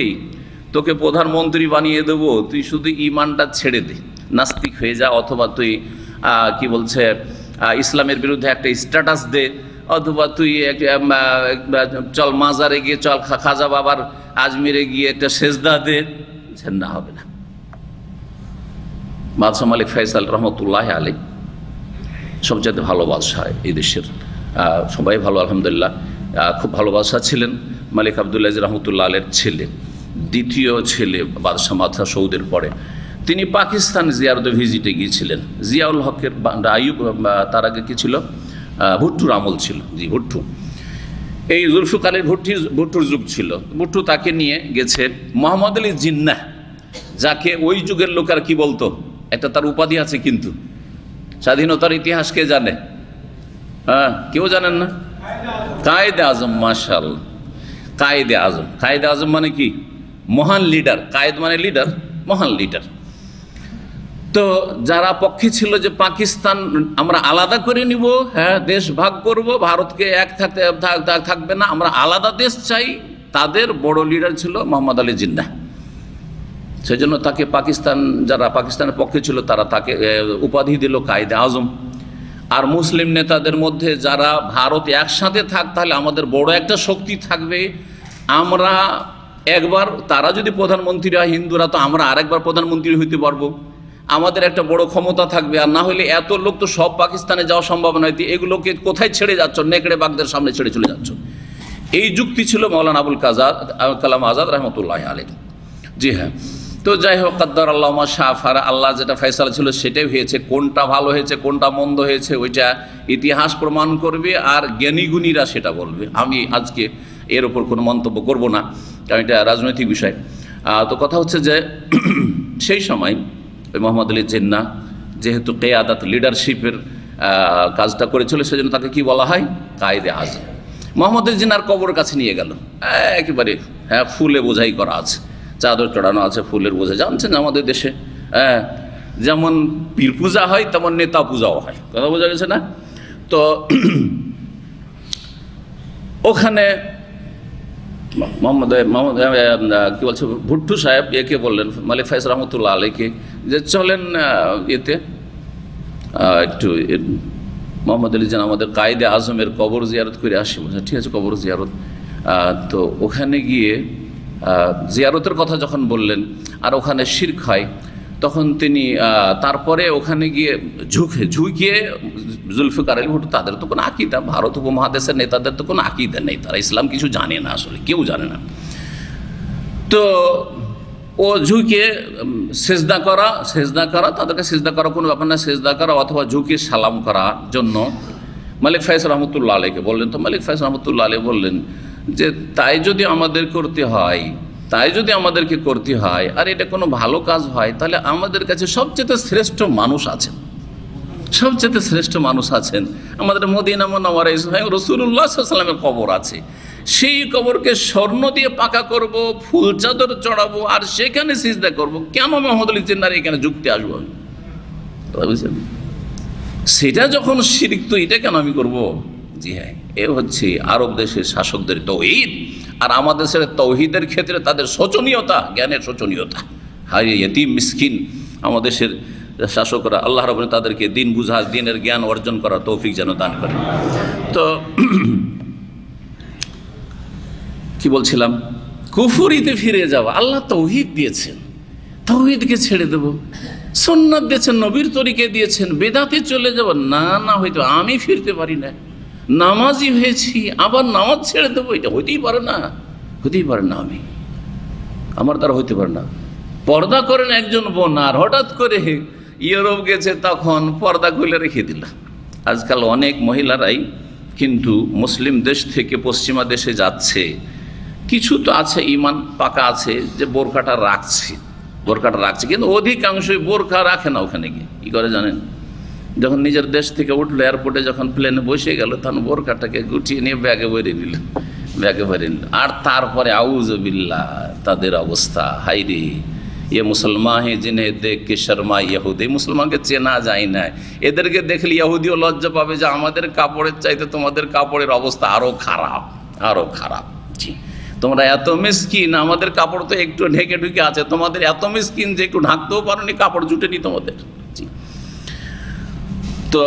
তোকে প্রধানমন্ত্রী বানিয়ে দেবো, তুই শুধু ইমানটা ছেড়ে দে, নাস্তিক হয়ে যা, অথবা তুই কি বলছে ইসলামের বিরুদ্ধে একটা স্ট্যাটাস দে, অথবা তুই চল মাজারে গিয়ে, চল খাজা বাবার আজমিরে গিয়ে একটা সেজদা দে, না, হবে না। বাদশাহ মালিক ফয়সাল রহমতুল্লাহ আলাইহি সবচেয়ে ভালো বাদশাহ এই দেশের, সবাই ভালো আলহামদুলিল্লাহ, খুব ভালো বাদশাহ ছিলেন। মালিক আবদুল্লাহ রহমতুল্লাহ আলের ছেলে, দ্বিতীয় ছেলে বাদশাহ মাথা সৌদের পরে। তিনি পাকিস্তান জিয়ারতে ভিজিটে গিয়েছিলেন। জিয়াউল হকের আইয়ুব, তার আগে কি ছিল? ভুট্টুর আমল ছিল। জি, ভুট্টু, এই জুলফিকারের ভুট্টুর যুগ ছিল। ভুট্টু তাকে নিয়ে গেছে। মোহাম্মদ আলী জিন্নাহ, যাকে ওই যুগের লোকের কি বলতো, একটা তার উপাধি আছে, কিন্তু স্বাধীনতার ইতিহাস কে জানে? হ্যাঁ, কেউ জানেন না? কায়েদে আজম। মাশাআল্লাহ, কায়েদে আজম। কায়েদে আজম মানে কি? মহান লিডার। কায়েদ মানে লিডার, মহান লিডার। তো যারা পক্ষে ছিল যে পাকিস্তান আমরা আলাদা করে নিব, হ্যাঁ, দেশ ভাগ করব, ভারতকে এক থাকবে না, আমরা আলাদা দেশ চাই, তাদের বড় লিডার ছিল মোহাম্মদ আলী জিন্নাহ। সেজন্য তাকে পাকিস্তান, যারা পাকিস্তানের পক্ষে ছিল তারা তাকে উপাধি দিল কায়েদে আজম। আর মুসলিম নেতাদের মধ্যে যারা ভারত একসাথে থাক, তাহলে আমাদের বড় একটা শক্তি থাকবে, আমরা একবার, তারা যদি প্রধানমন্ত্রী হয় হিন্দুরা, তো আমরা আরেকবার প্রধানমন্ত্রী হইতে পারবো, আমাদের একটা বড় ক্ষমতা থাকবে। আর না হলে এত লোক তো সব পাকিস্তানে যাওয়া সম্ভব নয়, এগুলোকে কোথায় ছেড়ে যাচ্ছ? নেকড়ে বাগদের সামনে ছেড়ে চলে যাচ্ছ। এই যুক্তি ছিল মৌলানা আবুল কালাম আজাদ রহমতুল্লাহ আলাইহি। জি হ্যাঁ, তো যাই হোক, কাদ্দার আল্লাহ মা শাআ ফাআল, আল্লাহ যেটা ফয়সালা ছিল সেটাই হয়েছে। কোনটা ভালো হয়েছে কোনটা মন্দ হয়েছে ওইটা ইতিহাস প্রমাণ করবে আর জ্ঞানীগুণীরা সেটা বলবে। আমি আজকে এর ওপর কোনো মন্তব্য করব না, কারণ এটা রাজনৈতিক বিষয়। তো কথা হচ্ছে যে সেই সময় ওই মোহাম্মদ আলী জিন্নাহ যেহেতু কিয়াদাত লিডারশিপের কাজটা করেছিল, সেজন্য তাকে কি বলা হয়, কায়েদে আজম। মোহাম্মদ আলী জিন্নাহর কবর কাছে নিয়ে গেল, একেবারে ফুলে বোঝাই করা আছে, চাদর চড়ানো আছে, ফুলের বোঝা। জানছেন আমাদের দেশে যেমন পীর পূজা হয় তেমন নেতা পূজাও হয়, কথা বোঝা গেছে না? তো ওখানে মোহাম্মদ কি বলছে ভুট্টু সাহেব একে বললেন, মালিক ফয়েজ রহমতুল্লাহ আলাইকে, যে চলেন এতে একটু মোহাম্মদ আলী জিন্নাহ আমাদের কায়েদে আজমের কবর জিয়ারত করে আসি। ঠিক আছে, কবর জিয়ারত। তো ওখানে গিয়ে জিয়ারতের কথা যখন বললেন আর ওখানে শিরক হয়, তখন তিনি তারপরে ওখানে গিয়ে ঝুঁকিয়ে জুলফিকার আলী ভুট্টো, তাদের তো কোনো আকিদা, ভারত উপমহাদেশের নেতাদের তো কোনো আকিদা নেই, তারা ইসলাম কিছু জানে না, আসলে কেউ জানে না। তো ও ঝুঁকিয়ে সেজদা করা তাদেরকে সেজদা করা কোনো ব্যাপার না, সেজদা করা অথবা ঝুঁকিয়ে সালাম করার জন্য মালিক ফয়েজ রহমতুল্লাহ আলাইকে বললেন। তো মালিক ফয়েজ রহমতুল্লাহ আলাই বললেন যে তাই যদি আমাদের করতে হয়, আমাদেরকে করতে হয়, আর এটা কোনো ভালো কাজ হয়, তাহলে আমাদের কাছে সবচেয়ে শ্রেষ্ঠ মানুষ আছেন, আমাদের মদিনা মুনাওয়ারায় রাসূলুল্লাহ সাল্লাল্লাহু আলাইহি ওয়াসাল্লামের কবর আছে, সেই কবরকে স্বর্ণ দিয়ে পাকা করব, ফুল চাদর চড়াবো আর সেখানে সিজদা করব। কেন মোহাম্মদ আলী জিন্নাহর এখানে যুক্তি আসবো? বুঝছেন, সেটা যখন শিরক, তো এটা কেন আমি করব? জি হ্যাঁ, এ হচ্ছে আরব দেশের শাসকদের তাওহীদ, আর আমাদের দেশের তাওহীদের ক্ষেত্রে তাদের শোচনীয়তা, জ্ঞানের শোচনীয়তা। হায় ইয়তিম মিসকিন আমাদের দেশের শাসকরা, আল্লাহ রাব্বুল তাদেরকে দিন বুঝা, দিনের জ্ঞান অর্জন করার তৌফিক যেন দান করেন। তো কি বলছিলাম, কুফরিতে ফিরে যাওয়া। আল্লাহ তাওহীদ দিয়েছেন, তাওহীদকে ছেড়ে দেব, সুন্নাত দিয়েছেন, নবীর তরিকে দিয়েছেন, বেদাতে চলে যাব, না হয়তো আমি ফিরতে পারি না, নামাজি হয়েছি আবার নামাজ ছেড়ে দেবো, এটা হইতেই পারে না, আমি আমার দ্বারা হইতে পারে না। পর্দা করেন একজন বোন, আর হঠাৎ করে ইউরোপ গেছে, তখন পর্দা খুলে রেখে দিল। আজকাল অনেক মহিলারাই কিন্তু মুসলিম দেশ থেকে পশ্চিমা দেশে যাচ্ছে, কিছু তো আছে ইমান পাকা আছে যে বোরখাটা রাখছে, কিন্তু অধিকাংশই বোরখা রাখে না। ওখানে গিয়ে কী করে জানেন, যখন নিজের দেশ থেকে উঠলো, এয়ারপোর্টে যখন প্লেনে বসে গেল, তখন বোরখাটাকে গুটিয়ে নিয়ে ব্যাগে ভরে নিল, আর তারপরে আউযুবিল্লাহ তাদের অবস্থা, হায়রে ये मुसलमान है जिन्हें देख के शर्मा यहूदी। মুসলমানকে চেনা যায় না, এদেরকে দেখলে ইহুদিও লজ্জা পাবে যে আমাদের কাপড়ের চাইতে তোমাদের কাপড়ের অবস্থা আরও খারাপ। জি, তোমরা এত মিসকিন, আমাদের কাপড় তো একটু ঢেকে ঢুকে আছে, তোমাদের এত মিসকিন যে একটু ঢাকতেও পারোনি, কাপড় জুটেনি তোমাদের। জি, তো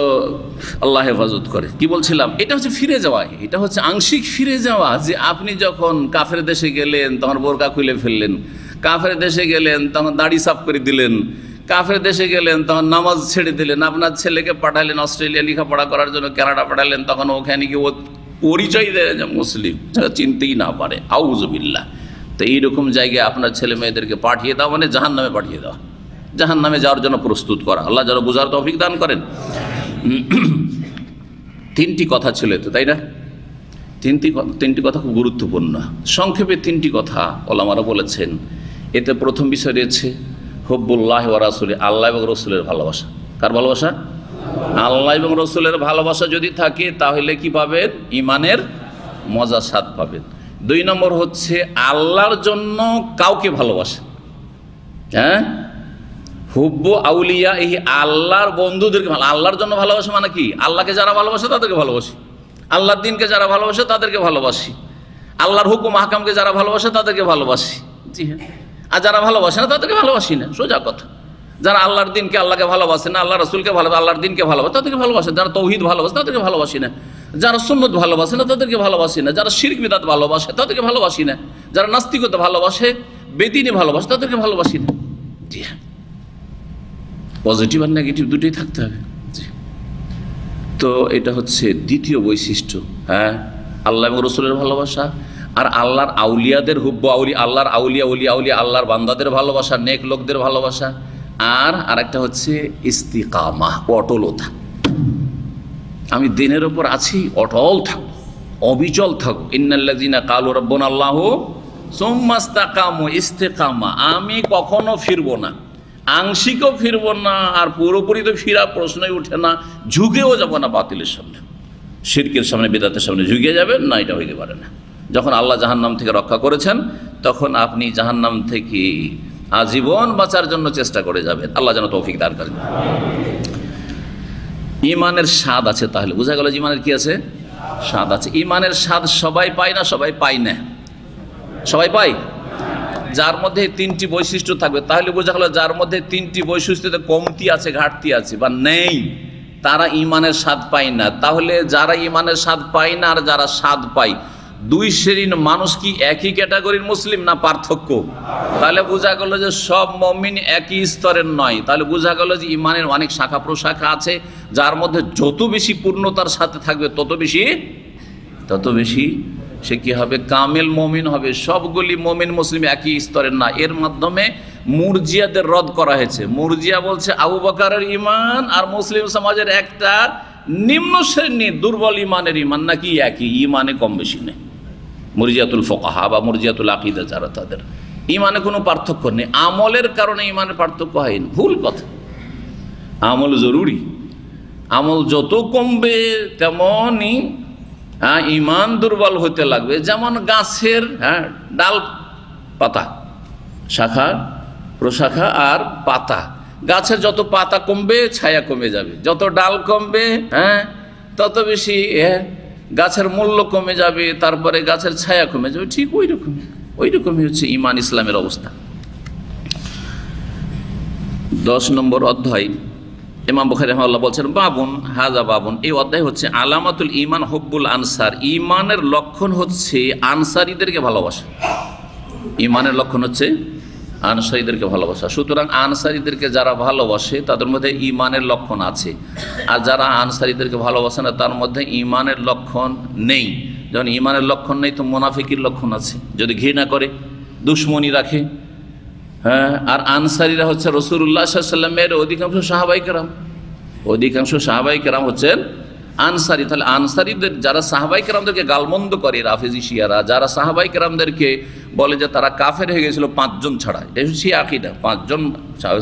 আল্লাহ হেফাজত করে। কি বলছিলাম, এটা হচ্ছে ফিরে যাওয়া, এটা হচ্ছে আংশিক ফিরে যাওয়া। যে আপনি যখন কাফের দেশে গেলেন তখন বোরকা খুলে ফেললেন, কাফের দেশে গেলেন তখন দাড়ি সাফ করে দিলেন, কাফের দেশে গেলেন তখন নামাজ ছেড়ে দিলেন, আপনার ছেলেকে পাঠালেন অস্ট্রেলিয়া লেখাপড়া করার জন্য, কানাডা পাঠালেন, তখন ওখানে গিয়ে ও পরিচয় দেয় যে মুসলিম, সেটা চিনতেই না পারে, আউযুবিল্লাহ। তো এইরকম জায়গায় আপনার ছেলে মেয়েদেরকে পাঠিয়ে দেওয়া মানে জাহান্নামে পাঠিয়ে দেওয়া, জাহান্নামে যাওয়ার জন্য প্রস্তুত করা। আল্লাহ যেন বুঝার তৌফিক দান করেন। তিনটি কথা ছিল তো, তাই না? তিনটি কথা খুব গুরুত্বপূর্ণ। সংক্ষেপে তিনটি কথা ওলামারা বলেছেন। এতে প্রথম বিষয় রয়েছে হুব্বুল্লাহ ওয়া রাসূলি, আল্লাহ এবং রসুলের ভালোবাসা। কার ভালোবাসা? আল্লাহ এবং রসুলের ভালোবাসা যদি থাকে তাহলে কি পাবেন? ইমানের মজা স্বাদ পাবেন। 2 নম্বর হচ্ছে আল্লাহর জন্য কাউকে ভালোবাসা। হ্যাঁ, হুব্বু আউলিয়া, এই আল্লাহর বন্ধুদেরকে আল্লাহর জন্য ভালোবাসা মানে কি? আল্লাহকে যারা ভালোবাসে তাদেরকে ভালোবাসি, আল্লাহর দিনকে যারা ভালোবাসে তাদেরকে ভালোবাসি, আল্লাহর হুকুম হাকামকে যারা ভালোবাসে তাদেরকে ভালোবাসি। জি হ্যাঁ, আর যারা ভালোবাসে না তাদেরকে ভালোবাসি না, সোজা কথা। যারা আল্লাহর দিনকে, আল্লাহকে ভালোবাসে না, আল্লাহ রসুলকে ভালোবাসে, আল্লাহর দিনকে ভালোবাসে তাদেরকে ভালোবাসে। যারা তৌহিদ ভালোবাসে তাদেরকে ভালোবাসি না, যারা সুন্নত ভালোবাসে না তাদেরকে ভালোবাসি না, যারা শিরক বিদআত ভালোবাসে তাদেরকে ভালোবাসি না, যারা নাস্তিকতা ভালোবাসে, বেদিনী ভালোবাসে তাদেরকে ভালোবাসি না। জি হ্যাঁ, পজিটিভ আর নেগেটিভ দুটোই থাকতে হবে। জি, তো এটা হচ্ছে দ্বিতীয় বৈশিষ্ট্য। হ্যাঁ, আল্লাহ এবং রসুলের ভালোবাসা আর আল্লাহর আউলিয়াদের হুব্বু আল্লাহর আউলিয়া আল্লাহর বান্দাদের ভালোবাসা, নেক লোকদের ভালোবাসা। আর আরেকটা হচ্ছে ইস্তিকামা, অটলতা। আমি দিনের ওপর আছি, অটল থাকবো, অবিচল থাকবো। ইন্নাল্লাযীনা ক্বালু রাব্বুনাল্লাহু সুম্মা ইসতাকামু, ইস্তিকামা। আমি কখনো ফিরবো না, আংশিকও ফিরবো না, আর পুরোপুরি তো ফিরা প্রশ্নই ওঠে না। ঝুঁকেও যাবো না বাতিলের সামনে, শিরকের সামনে, বিদআতের সামনে ঝুঁকে যাবেন না, এটা হইতে পারে না। যখন আল্লাহ জাহান্নাম থেকে রক্ষা করেছেন, তখন আপনি জাহান্নাম থেকে আজীবন বাঁচার জন্য চেষ্টা করে যাবেন। আল্লাহ যেন তৌফিক দান করেন। ঈমানের স্বাদ আছে, তাহলে বোঝা গেল যে ঈমানের কি আছে, স্বাদ আছে। ঈমানের স্বাদ সবাই পায় না, সবাই পায় না, সবাই পায়। যার মধ্যে তিনটি বৈশিষ্ট্য থাকবে, তাহলে বোঝা গেল যার মধ্যে তিনটি বৈশিষ্ট্যতে কমতি আছে, ঘাটতি আছে বা নেই, তারা ঈমানের স্বাদ পায় না। তাহলে যারা ঈমানের স্বাদ পায় না আর যারা স্বাদ পায়, দুই শ্রেণীর মানুষ কি একই ক্যাটাগরির মুসলিম না পার্থক্য? তাহলে বোঝা গেল যে সব মুমিন একই স্তরের নয়। তাহলে বোঝা গেল যে ঈমানের অনেক শাখা প্রশাখা আছে, যার মধ্যে যত বেশি পূর্ণতার সাথে থাকবে তত বেশি সে কি হবে, কামেল মুমিন হবে। সবগুলি মুমিন মুসলিম একই স্তরের না। এর মাধ্যমে মুরজিয়াদের রদ করা হয়েছে। মুরজিয়া বলছে আবু বকরের ঈমান আর মুসলিম সমাজের একটা নিম্ন শ্রেণীর দুর্বল ঈমানের ঈমান নাকি একই, ঈমানে কম বেশি নেই। মুরজিয়াতুল ফুকাহা বা মুরজিয়াতুল আকীদা যারা, তাদের ঈমানে কোনো পার্থক্য নেই। আমলের কারণে ঈমানের পার্থক্য হয় না, ভুল কথা। আমল জরুরি, আমল যত কমবে তেমনই ঈমান দুর্বল হতে লাগবে। যেমন গাছের ডাল পাতা, শাখা প্রশাখা আর পাতা, গাছের যত পাতা কমবে ছায়া কমে যাবে, যত ডাল কমবে তত বেশি গাছের মূল্য কমে যাবে, তারপরে গাছের ছায়া কমে যাবে। ঠিক ওই রকমই হচ্ছে ঈমান, ইসলামের অবস্থা। 10 নম্বর অধ্যায় ইমাম বুখারী রাহিমাহুল্লাহ বলছেন বাবুন হাজা বাবুন, এই অধ্যায় হচ্ছে আলামাতুল ঈমান হুব্বুল আনসার। ঈমানের লক্ষণ হচ্ছে আনসারীদেরকে ভালোবাসা। ঈমানের লক্ষণ হচ্ছে আনসারীদেরকে ভালোবাসা। সুতরাং আনসারীদেরকে যারা ভালোবাসে তাদের মধ্যে ঈমানের লক্ষণ আছে, আর যারা আনসারীদেরকে ভালোবাসে না তার মধ্যে ঈমানের লক্ষণ নেই। যখন ঈমানের লক্ষণ নেই তো মুনাফিকির লক্ষণ আছে, যদি ঘৃণা করে, দুশমনি রাখে। আর আনসারীরা হচ্ছে রাসূলুল্লাহ সাল্লাল্লাহু আলাইহি ওয়াসাল্লামের অধিকাংশ সাহাবায়ে কেরাম হচ্ছেন আনসারী। তাহলে আনসারীদের যারা সাহাবায়ে কেরামদেরকে গালমন্দ করে রাফেজি শিয়ারা, যারা সাহাবায়ে কেরামদেরকে বলে যে তারা কাফের হয়ে গেছিল 5 জন ছাড়া, এটা হচ্ছে আকীদা। 5 জন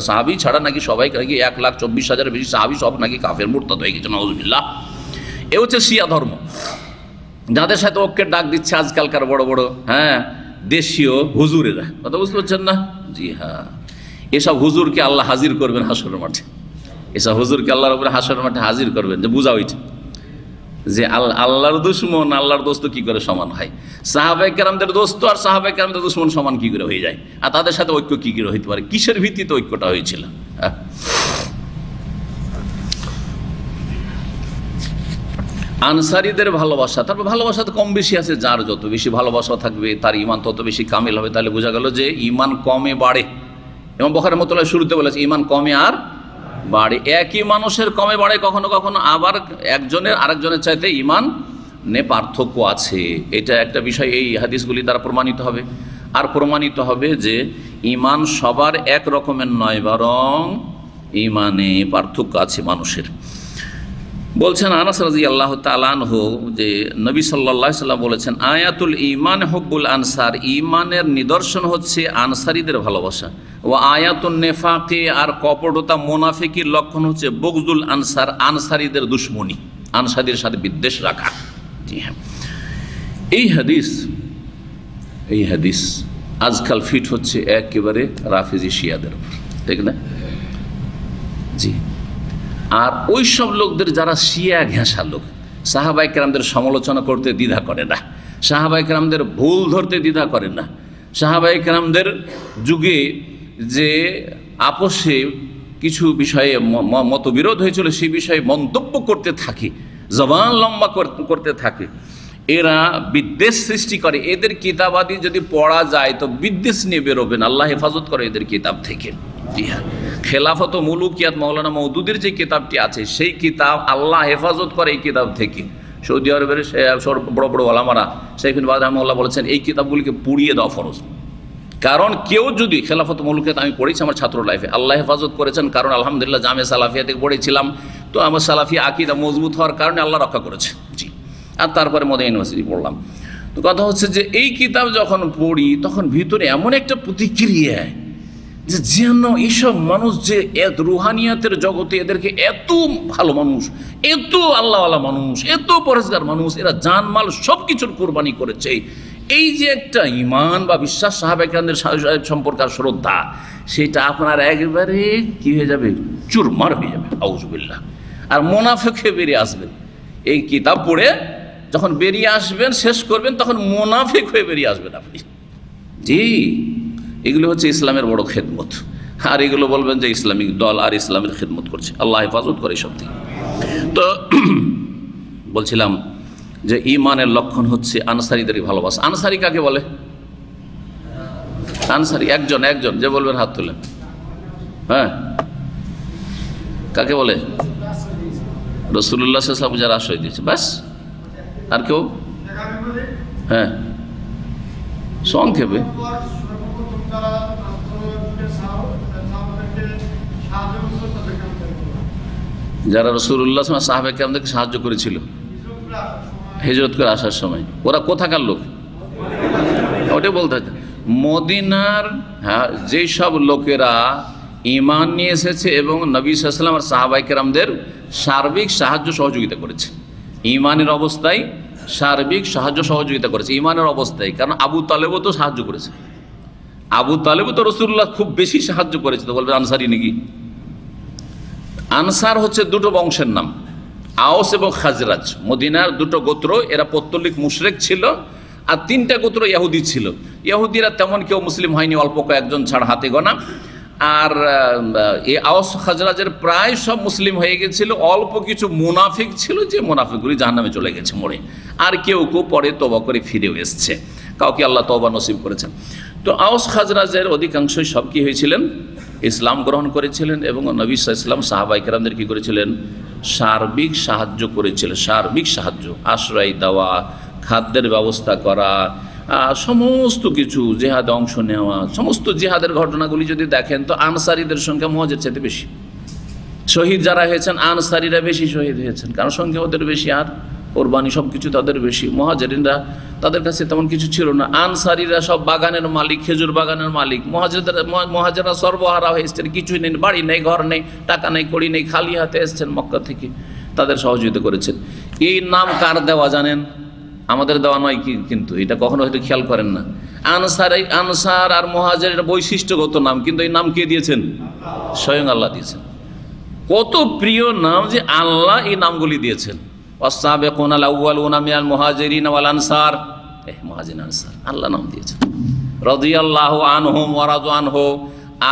সাহাবী ছাড়া নাকি সবাই, নাকি 1,24,000 বেশি সাহাবী সব নাকি কাফের মুরতাদ হয়ে গেছে, নাউযুবিল্লাহ। এ হচ্ছে শিয়া ধর্ম, যাদের সাথে ঐক্যের ডাক দিচ্ছে আজকালকার বড় বড় দেশীয় হুজুরেরা। কথা বুঝতে পারছেন না? জি হ্যাঁ, এসব হুজুরকে আল্লাহ হাজির করবেন হাসরের মাঠে। এসব হুজুরকে আল্লাহর উপরে হাসরের মাঠে হাজির করবেন, যে বুঝা হইছে যে আল্লাহর দুশমন আল্লাহর দোস্ত কি করে সমান হয়, সাহাবায়ে কেরামদের দোস্ত আর সাহাবায়ে কেরামদের দুশমন সমান কি করে হয়ে যায়, আর তাদের সাথে ঐক্য কি করে হইতে পারে, কিসের ভিত্তিতে ঐক্যটা হয়েছিল? আনসারীদের ভালোবাসা, তারপর ভালোবাসা তো কম বেশি আছে, যার যত বেশি ভালোবাসা থাকবে তার ঈমান তত বেশি কামিল হবে। তাহলে বোঝা গেল যে ঈমান কমে বাড়ে। ইমাম বুখারী রাহিমাহুল্লাহ শুরুতে বলেছে ঈমান কমে আর বাড়ে। একই মানুষের কমে বাড়ে কখনো কখনো, আবার একজনের আরেকজনের চাইতে ঈমান পার্থক্য আছে। এটা একটা বিষয় এই হাদিসগুলি দ্বারা প্রমাণিত হবে। আর প্রমাণিত হবে যে ঈমান সবার এক রকমের নয়, বরং ঈমানে পার্থক্য আছে মানুষের। বলছেন আনাস রাদিয়াল্লাহু তাআলা আনহু যে নবী সাল্লাল্লাহু আলাইহি ওয়াসাল্লাম বলেছেন আয়াতুল ঈমান হুব্বুল আনসার, ঈমানের নিদর্শন হচ্ছে আনসারীদের ভালোবাসা। ও আয়াতুন নিফাকি, আর কপটতা মুনাফিকির লক্ষণ হচ্ছে বুগজুল আনসার, আনসারীদের দুশমনী, আনসারীদের সাথে বিদ্বেষ রাখা। জি হ্যাঁ, এই হাদিস আজকাল ফিট হচ্ছে একেবারে রাফেজি শিয়াদের, ঠিক না? জি। আর ওই সব লোকদের যারা শিয়া ঘেঁষা লোক, সাহাবায়ে কেরামদের সমালোচনা করতে দ্বিধা করে না, সাহাবায়ে কেরামদের ভুল ধরতে দ্বিধা করে না, সাহাবায়ে কেরামদের যুগে যে আপোষে কিছু বিষয়ে মতবিরোধ হয়েছিল সেই বিষয়ে মন্তব্য করতে থাকে, জবান লম্বা করতে থাকে, এরা বিদ্বেষ সৃষ্টি করে। এদের কিতাবাদি যদি পড়া যায় তো বিদ্বেষ নিয়ে বেরোবেন, আল্লাহ হেফাজত করে এদের কিতাব থেকে। জি হ্যাঁ, খেলাফত মুলুকিয়াত মাওলানা মওদুদের যে কিতাবটি আছে সেই কিতাব আল্লাহ হেফাজত করে এই কিতাব থেকে। সৌদি আরবের বড় বড় ওলামারা শাইখ বিন বাজ রাহিমাহুল্লাহ বলেছেন এই কিতাবগুলিকে পুড়িয়ে দেওয়া ফরজ। কারণ কেউ যদি খেলাফত মুলকিয়াত আমি পড়েছি আমার ছাত্র লাইফে, আল্লাহ হেফাজত করেছেন, কারণ আলহামদুলিল্লাহ জামিয়া সালাফিয়া থেকে পড়েছিলাম, তো আমার সালাফিয়া আকীদা মজবুত হওয়ার কারণে আল্লাহ রক্ষা করেছে। জি, আর তারপরে মদিনা ইউনিভার্সিটি পড়লাম। তো কথা হচ্ছে যে এই কিতাব যখন পড়ি তখন ভিতরে এমন একটা প্রতিক্রিয়া যে যেন এইসব মানুষ যে রুহানিয়াতের জগতে এদেরকে এত ভালো মানুষ, এত আল্লাহওয়ালা মানুষ, এত পরেজগার মানুষ, এরা জানমাল সব কিছুর কোরবানি করেছে, এই যে একটা ঈমান বা বিশ্বাস সাহাবায়ে কেরামদের সম্পর্কে শ্রদ্ধা, সেটা আপনার একবারে কি হয়ে যাবে, চুরমার হয়ে যাবে। আউযুবিল্লাহ। আর মুনাফিক হয়ে বেরিয়ে আসবেন। এই কিতাব পড়ে যখন বেরিয়ে আসবেন, শেষ করবেন, তখন মুনাফিক হয়ে বেরিয়ে আসবেন আপনি। জি, এগুলো হচ্ছে ইসলামের বড় খেদমত। আর এগুলো বলবেন যে ইসলামিক দল আর ইসলামের খেদমত করছে, আল্লাহ হেফাজত করে সব থেকে। তো বলছিলাম যে ঈমানের লক্ষণ হচ্ছে আনসারীদের ভালোবাসা। আনসারী কাকে বলে? আনসারী একজন যে বলবেন হাত তুলেন। হ্যাঁ, কাকে বলে? রাসূলুল্লাহ সাল্লাল্লাহু আলাইহি ওয়াসাল্লাম যারা আশ্রয় দিয়েছে, ব্যাস। আর কেউ? হ্যাঁ, সংক্ষেপে যারা রাসূলুল্লাহ সাহাবায়ে কেরামদেরকে সাহায্য করেছিল হিজরত করে আসার সময়, ওরা কোথাকার লোক? ওটাই বলতে হচ্ছে মদিনার। হ্যাঁ, যেই সব লোকেরা ঈমান নিয়ে এসেছে এবং নবী সাল্লাল্লাহু আলাইহি ওয়াসাল্লাম আর সাহাবায়ে কেরামদের সার্বিক সাহায্য সহযোগিতা করেছে, ঈমানের অবস্থায় সার্বিক সাহায্য সহযোগিতা করেছে, ঈমানের অবস্থায়। কারণ আবু তালেবও তো সাহায্য করেছে, আবু তালেবও তো রাসূলুল্লাহ খুব বেশি সাহায্য করেছে। তো বলবে আনসারী নাকি? আনসার হচ্ছে দুটো বংশের নাম, আওস এবং খাজরাজ। মদিনার দুটো গোত্র, এরা পৌত্তলিক মুশরিক ছিল, আর তিনটা গোত্র ইহুদি ছিল। ইহুদিরা তেমন কেউ মুসলিম হয়নি, অল্প কয়েকজন ছাড়া হাতে গোনা। আর এই আওস খাজরাজের প্রায় সব মুসলিম হয়ে গেছিল, অল্প কিছু মুনাফিক ছিল, যে মুনাফিকগুলি জাহান্নামে চলে গেছে মরে। আর কেউ কেউ পরে তওবা করে ফিরেও এসছে, কাউকে আল্লাহ তওবা নসিব করেছেন। তো আওস খাজরাজের অধিকাংশই সব কি হয়েছিলেন, ইসলাম গ্রহণ করেছিলেন এবং নবী সাল্লাল্লাহু আলাইহি ওয়াসাল্লাম সাহাবায়ে কেরামদের কী করেছিলেন, সার্বিক সাহায্য করেছিলেন। সার্বিক সাহায্য, আশ্রয় দেওয়া, খাদ্যের ব্যবস্থা করা, সমস্ত কিছু, জিহাদে অংশ নেওয়া, সমস্ত জিহাদের ঘটনাগুলি যদি দেখেন তো আনসারীদের সংখ্যা মুহাজির চাইতে বেশি। শহীদ যারা হয়েছেন আনসারীরা বেশি শহীদ হয়েছেন, কারণ সংখ্যা ওদের বেশি, আর কোরবানি সব কিছু তাদের বেশি। মুহাজিরিনরা তাদের কাছে তেমন কিছু ছিল না। আনসারীরা সব বাগানের মালিক, খেজুর বাগানের মালিক। মুহাজিররা সর্বহারা হয়ে এসছেন, কিছুই নেই, বাড়ি নেই, ঘর নেই, টাকা নেই, কড়ি নেই, খালি হাতে এসছেন মক্কা থেকে, তাদের সহযোগিতা করেছেন। এই নাম কার দেওয়া জানেন? আমাদের দেওয়া নয়, কিন্তু এটা কখনো হয়তো খেয়াল করেন না। আনসার আর মুহাজিরের বৈশিষ্ট্যগত নাম, কিন্তু এই নাম কে দিয়েছেন? স্বয়ং আল্লাহ দিয়েছেন। কত প্রিয় নাম যে আল্লাহ এই নামগুলি দিয়েছেন। ওয়াস-সাবিকুনাল আউওয়ালুনা মিনাল মুহাজিরিন ওয়াল আনসার, মুহাজিরিন আনসার আল্লাহ নাম দিয়েছেন। রাদিয়াল্লাহু আনহুম ওয়া রাদু আনহু,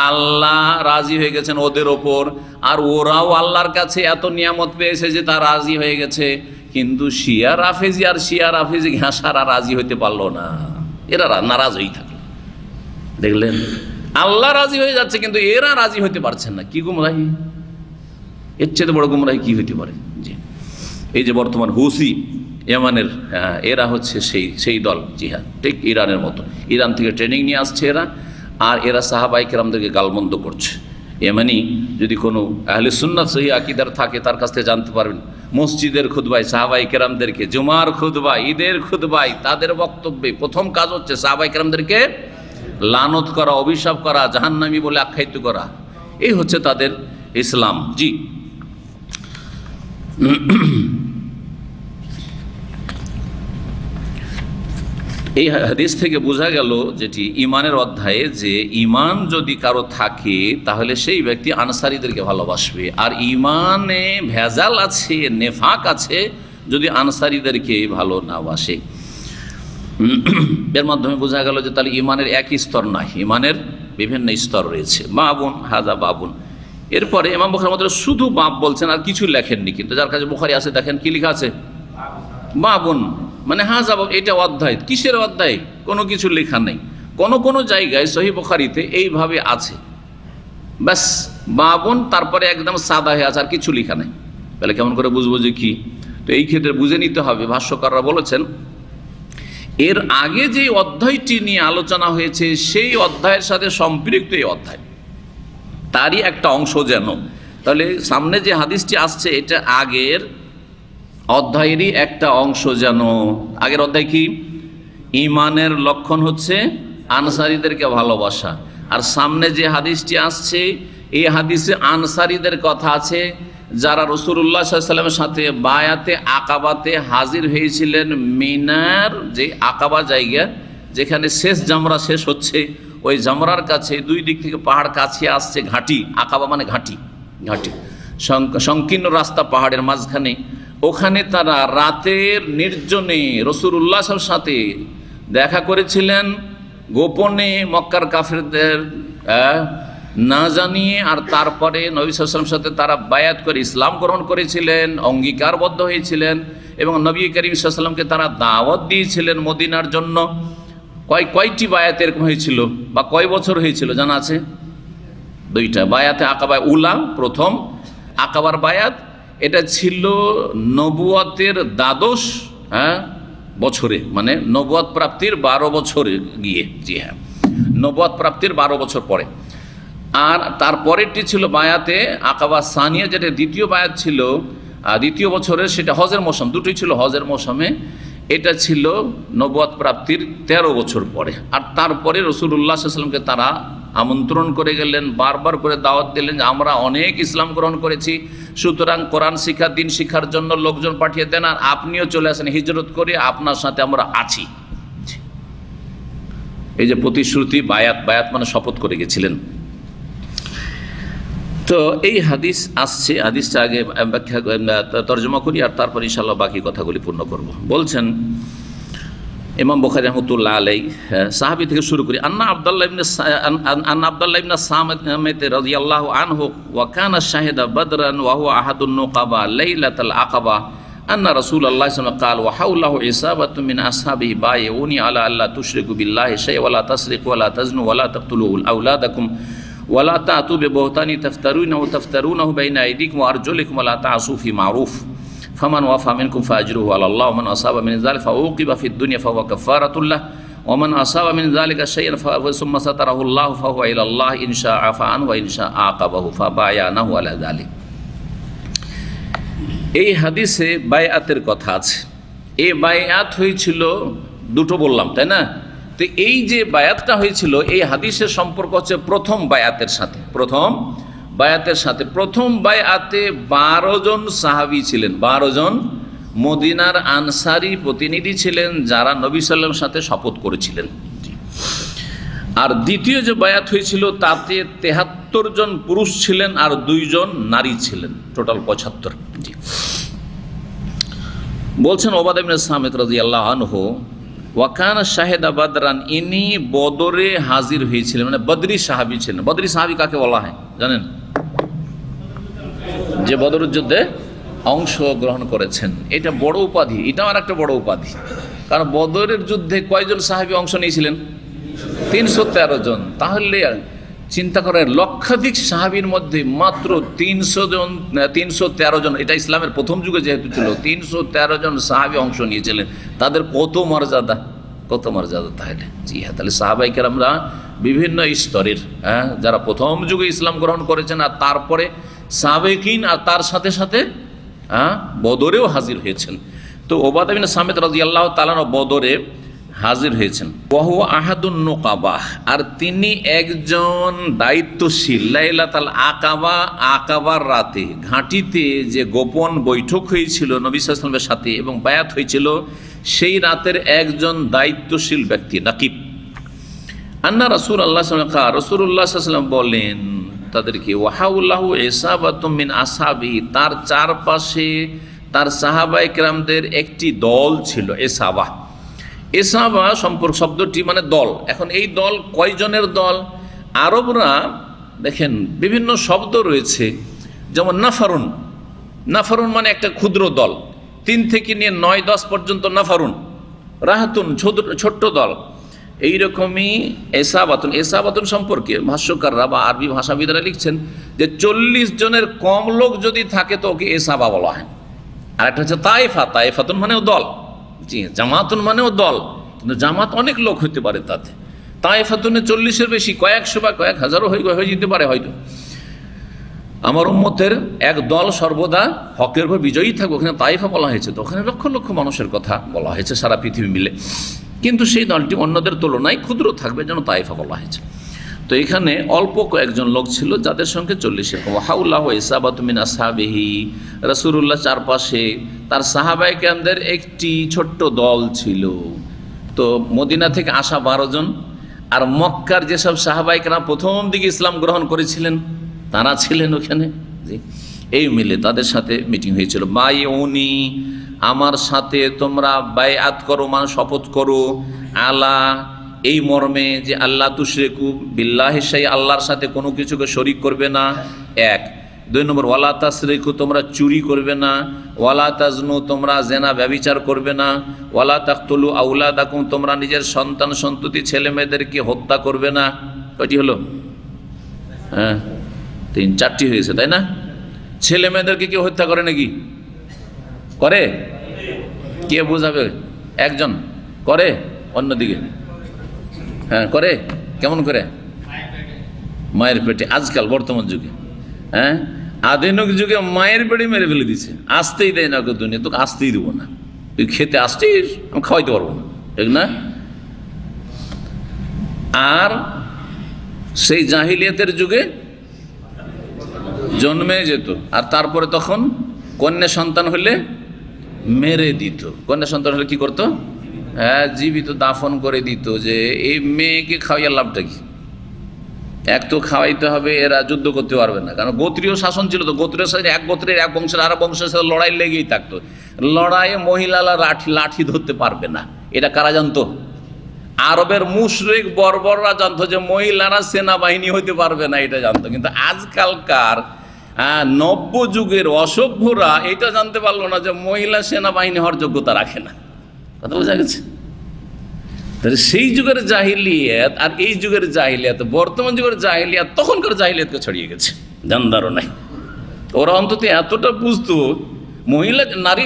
আল্লাহ রাজি হয়ে গেছেন ওদের ওপর, আর ওরাও আল্লাহর কাছে এত নিয়ামত পেয়েছে যে তা রাজি হয়ে গেছে। কিন্তু শিয়া রাফেজি সারা রাজি হইতে পারলো না, এরা নারাজ হয়েই থাকে। দেখলেন, আল্লাহ রাজি হয়ে যাচ্ছে কিন্তু এরা রাজি হইতে পারছেন না। কি গুমরাহি, এর চেয়ে বড় গুমরাহি কি হইতে পারে? জি, এই যে বর্তমান হুসি ইয়ামানের, এরা হচ্ছে সেই দল। জি হ্যাঁ, ঠিক ইরানের মতো। ইরান থেকে ট্রেনিং নিয়ে আসছে এরা, আর এরা সাহাবায়ে কেরামদেরকে গালমন্দ করছে। এমনি যদি কোনো আহলে সুন্নাত সহি আকীদার থাকে তার কাছ থেকে জানতে পারবেন, মসজিদের খুতবায় সাহাবায়ে কেরামদেরকে, জুমার খুতবায়, ঈদের খুতবায়, তাদের বক্তব্যে প্রথম কাজ হচ্ছে সাহাবায়ে কেরামদেরকে লানত করা, অভিশাপ করা, জাহান্নামী বলে আখ্যায়িত করা। এই হচ্ছে তাদের ইসলাম। জি, এই হাদিস থেকে বোঝা গেল যেটি ঈমানের অধ্যায়ে, যে ঈমান যদি কারো থাকে তাহলে সেই ব্যক্তি আনসারীদেরকে ভালোবাসবে। আর ঈমানে ভেজাল আছে, নেফাক আছে যদি আনসারীদেরকে ভালো না বাসে। এর মাধ্যমে বোঝা গেল যে তাহলে ঈমানের একই স্তর নয়, ঈমানের বিভিন্ন স্তর রয়েছে। বাবুন হাজা বাবুন। এরপরে ইমাম বুখারীর মধ্যে শুধু বাব বলছেন, আর কিছু লেখেননি। কিন্তু যার কাছে বুখারী আছে দেখেন কি লেখা আছে, বাবুন, মানে হাজা বাব। এটা অধ্যায়, কিসের অধ্যায়? কোনো কিছু লেখা নেই। কোন জায়গায় সহিহ বুখারীতে এইভাবে আছে, ব্যাস বাবুন, তারপরে একদম সাদা হয়ে আছে, আর কিছু লেখা নেই। তাহলে কেমন করে বুঝবো যে কি? তো এই ক্ষেত্রে বুঝে নিতে হবে, ভাষ্যকাররা বলেছেন এর আগে যে অধ্যায়টি নিয়ে আলোচনা হয়েছে সেই অধ্যায়ের সাথে সম্পৃক্ত এই অধ্যায়, তারই একটা অংশ যেন। তাহলে সামনে যে হাদিসটি আসছে এটা আগের অধ্যায়েরই একটা অংশ যেন। আগের অধ্যায় কি? ঈমানের লক্ষণ হচ্ছে আনসারীদেরকে ভালোবাসা। আর সামনে যে হাদিসটি আসছে এই হাদিসে আনসারীদের কথা আছে যারা রাসূলুল্লাহ সাল্লাল্লাহু আলাইহি ওয়াসাল্লামের সাথে বায়াতে আকাবাতে হাজির হয়েছিলেন। মিনার যে আকাবা জায়গা যেখানে শেষ জামরা শেষ হচ্ছে, ওই জামরার কাছে দুই দিক থেকে পাহাড় কাছে আসছে, ঘাঁটি, আকাবা মানে ঘাঁটি, ঘাঁটি সংকীর্ণ রাস্তা পাহাড়ের মাঝখানে। ওখানে তারা রাতের নির্জনে রাসূলুল্লাহ সাল্লাল্লাহু আলাইহি ওয়াসাল্লামের সাথে দেখা করেছিলেন গোপনে, মক্কার কাফেরদের না জানিয়ে। আর তারপরে নবী সাল্লাল্লাহু আলাইহি ওয়াসাল্লামের সাথে তারা বায়াত করে ইসলাম গ্রহণ করেছিলেন, অঙ্গীকারবদ্ধ হয়েছিলেন এবং নবী করিম সাল্লাল্লাহু আলাইহি ওয়াসাল্লামকে তারা দাওয়াত দিয়েছিলেন মদিনার জন্য। কয়টি বায়াত এরকম হয়েছিল বা কয় বছর হয়েছিল জানা আছে? দুইটা। বায়াতে আকাবা উলা প্রথম, আকাবার বায়াত এটা ছিল নবুয়তের দ্বাদশ বছরে, মানে নবুয়ত প্রাপ্তির 12 বছরে গিয়ে। জি হ্যাঁ, নবুয়ত প্রাপ্তির 12 বছর পরে। আর তারপরেরটি ছিল বায়াতে আকাবা সানিয়া, যেটা দ্বিতীয় বায়াত ছিল দ্বিতীয় বছরের, সেটা হজের মৌসুম, দুটোই ছিল হজের মৌসুমে। এটা ছিল নবুয়ত প্রাপ্তির 13 বছর পরে। আর তারপরে রাসূলুল্লাহ সাল্লাল্লাহু আলাইহি ওয়াসাল্লামকে তারা আমন্ত্রণ করে গেলেন, বারবার করে দাওয়াত দিলেন যে আমরা অনেক ইসলাম গ্রহণ করেছি, সুতরাং কোরআন শিক্ষা, দিন শিক্ষার জন্য লোকজন পাঠিয়ে দেন, আর আপনিও চলে আসেন হিজরত করে, আপনার সাথে আমরা আছি। এই যে প্রতিশ্রুতি, বায়াত, বায়াত মানে শপথ করে গেছিলেন। তো এই হাদিস আসছে, হাদিসটা আগে ব্যাখ্যা তর্জমা করি আর তারপর ইনশাআল্লাহ বাকি কথাগুলি পূর্ণ করব। বলছেন ইমাম বুখারী রাহমাতুল্লাহ আলাইহি, সাহাবী থেকে শুরু করি। আন্না আব্দুল্লাহ ইবনে সামিত রাদিয়াল্লাহু আনহু ওয়া কানা শাহিদা বদরান ওয়া হুয়া আহাদুন নুকাবা লাইলাতাল আকাবা আন্না রাসূলুল্লাহ সাল্লাল্লাহু আলাইহি ওয়াসাল্লাম قال وحوله عصابة من أصحابه بايعوني على ألا تشركوا بالله شيئا ولا تسرقوا ولا تزنوا ولا تقتلوا أولادكم ولا تأتوا ببهتان تفترونه بين أيديكم وأرجلكم ولا تعصوا في معروف فمن وفى منكم فأجره على الله ومن أصاب من ذلك فعوقب في الدنيا فهو كفارة له ومن أصاب من ذلك شيئا ثم ستره الله فهو إلى الله إن شاء عفا عنه وإن شاء عاقبه فبايعناه على ذلك। এই হাদিসে বায়াতের কথা আছে। এই বায়াত হয়েছিল দুটো বললাম, তাই না? তো এই যে বায়াতটা হয়েছিল এই হাদিসের সম্পর্ক হচ্ছে প্রথম বায়াতের সাথে। প্রথম বায়াতের সাথে, প্রথম বায়াতে 12 জন সাহাবী ছিলেন, 12 জন মদিনার আনসারি প্রতিনিধি ছিলেন যারা নবী সাল্লাল্লাহু আলাইহি ওয়াসাল্লামের সাথে শপথ করেছিলেন। আর দ্বিতীয় যে বায়াত হয়েছিল তাতে 73 জন পুরুষ ছিলেন আর 2 জন নারী ছিলেন, টোটাল 75। বলছেন ওবাদা ইবনে সামিত রাদিয়াল্লাহু আনহু ওয়া কানা শাহিদা বদরান, ইনি বদরে হাজির হয়েছিলেন, মানে বদরি সাহাবী ছিলেন। বদরি সাহাবী কাকে বলা হয় জানেন? যে বদরের যুদ্ধে অংশগ্রহণ করেছেন। এটা বড় উপাধি, এটাও আর একটা বড় উপাধি। কারণ বদরের যুদ্ধে কয়জন সাহাবী অংশ নিয়েছিলেন? 313 জন। তাহলে চিন্তা করেন, লক্ষাধিক সাহাবীর মধ্যে মাত্র 313 জন, এটা ইসলামের প্রথম যুগে যেহেতু ছিল, 313 জন সাহাবী অংশ নিয়েছিলেন। তাদের কত মর্যাদা, কত মর্যাদা! তাহলে জি হ্যাঁ, তাহলে সাহাবায়ে কেরামরা বিভিন্ন স্তরের, যারা প্রথম যুগে ইসলাম গ্রহণ করেছেন আর তারপরে সাবেকিন, আর তার সাথে সাথে বদরেও হাজির হয়েছেন। তো ওবাদা ইবনে সামিত রাদিয়াল্লাহু তাআলা বদরে হাজির হয়েছেন। ওয়াহু আহাদুন নুকাবা, আর তিনি একজন দায়িত্বশীল। লাইলাতুল আকাবা, আকাবার রাতে ঘাঁটিতে যে গোপন বৈঠক হয়েছিল নবী সাল্লাল্লাহু আলাইহি ওয়াসাল্লামের সাথে এবং বায়াত হয়েছিল, সেই রাতের একজন দায়িত্বশীল ব্যক্তি, নাকিব। আন্না রাসূলুল্লাহ সাল্লাল্লাহু আলাইহি ওয়াসাল্লাম, রাসূলুল্লাহ সাল্লাল্লাহু আলাইহি ওয়াসাল্লাম বলেন তাদেরকে, ওয়াহাউলাহু ইসাবাতুম মিন আসহাবি, তার চারপাশে তার সাহাবায়ে কেরামদের একটি দল ছিল। ইসাবা, ইসাবা সম্পর্ক শব্দটি মানে দল। এখন এই দল কয়জনের দল? আরবরা দেখেন বিভিন্ন শব্দ রয়েছে, যেমন নাফারুন, নাফারুন মানে একটা ক্ষুদ্র দল, 3 থেকে নিয়ে 9-10 পর্যন্ত নাফারুন। রাহাতুন ছোট্ট দল। এইরকমই এসাবাতুন। এসাবাতুন সম্পর্কে ভাষ্যকাররা বা আরবি ভাষাবিদরা লিখছেন যে 40 জনের কম লোক যদি থাকে তো ওকে এসাবা বলা হয়, আর একটা হচ্ছে তায়েফা, তায়েফাতুন মানেও দল, জি জামাতুন মানেও দল, কিন্তু জামাত অনেক লোক হতে পারে তাতে। তায়েফাতুনে 40-এর বেশি, কয়েকশো বা কয়েক হাজারও হয়ে যেতে পারে হয়তো। আমার উম্মতের এক দল সর্বদা হকের উপর বিজয়ী থাকবে, ওখানে তায়েফা বলা হয়েছে, তো ওখানে লক্ষ লক্ষ মানুষের কথা বলা হয়েছে সারা পৃথিবী মিলে, কিন্তু সেই দলটি অন্যদের তুলনায় ক্ষুদ্র থাকবে, যেন তায়েফা বলা হয়েছে। তো এখানে অল্প কয়েকজন লোক ছিল যাদের সঙ্গে 40 হাউল্লাহ ইসাবাত মিন আসহাবিহি, রাসূলুল্লাহ চারপাশে তার সাহাবায়ে কেরামদের একটি ছোট্ট দল ছিল। তো মদিনা থেকে আসা 12 জন, আর মক্কার যেসব সাহাবায়ে কেরাম প্রথম দিকে ইসলাম গ্রহণ করেছিলেন তারা ছিলেন ওখানে, জি এই মিলে তাদের সাথে মিটিং হয়েছিল। বাইউনি, আমার সাথে তোমরা বায়াত করো, মানে শপথ করো, আলা এই মর্মে যে আল্লাহ তুশরিকু বিল্লাহি শাইআ, আল্লাহর সাথে কোনো কিছুকে শরীক করবে না, এক। 2 নম্বর ওয়ালা তাসরিকু, তোমরা চুরি করবে না, ওয়ালা তাজনু, তোমরা জেনা ব্যভিচার করবে না, ওয়ালা তাকতুলু আওলাদাকুম, তোমরা নিজের সন্তান সন্ততি ছেলে মেয়েদেরকে হত্যা করবে না। কয়টি হলো? হ্যাঁ 3-4টি হয়েছে, তাই না? ছেলে মেয়েদেরকে কেউ হত্যা করে নাকি? করে? কে বোঝাবে? একজন করে, অন্যদিকে হ্যাঁ করে। কেমন করে? মায়ের পেটে। আজকাল বর্তমান যুগে, হ্যাঁ আধুনিক যুগে মায়ের পেটে মেরে ফেলে দিচ্ছে, আসতেই দেয় না, দুনিয়া তোকে আসতেই দেবো না, তুই খেতে আসছিস আমি খাওয়াইতে পারবো না, ঠিক না? আর সেই জাহিলিয়াতের যুগে জন্মে যেত, আর তারপরে তখন কন্যা সন্তান হলে মেরে দিত। কন্যা সন্তান হলে কি করতো? হ্যাঁ জীবিত দাফন করে দিত, যে এই মেয়েকে খাওয়াইয়া লাভটা কি? এক তো খাওয়াইতে হবে, এরা যুদ্ধ করতে পারবে না, কারণ গোত্রীয় শাসন ছিল, তো গোত্রের সাথে এক গোত্রের এক বংশের আর বংশের সাথে লড়াই লেগেই থাকতো। লড়াইয়ে মহিলারা লাঠি ধরতে পারবে না, এটা কারা জানতো? আরবের মুশরিক বর্বররা জানতো যে মহিলারা সেনাবাহিনী হতে পারবে না, এটা জানতো। কিন্তু আজকালকার নব্য যুগের অসভ্যরা এটা জানতে পারলো না যে মহিলা সেনাবাহিনী হওয়ার যোগ্যতা রাখে না। কথা বোঝা গেছে? তাহলে সেই যুগের জাহিলিয়াত আর এই যুগের জাহিলিয়াত, বর্তমান যুগের জাহিলিয়াত তখনকার জাহিলিয়াতকে ছড়িয়ে গেছে, জানদারও নাই। ওরা অন্তত এতটা বুঝতো, মহিলা নারী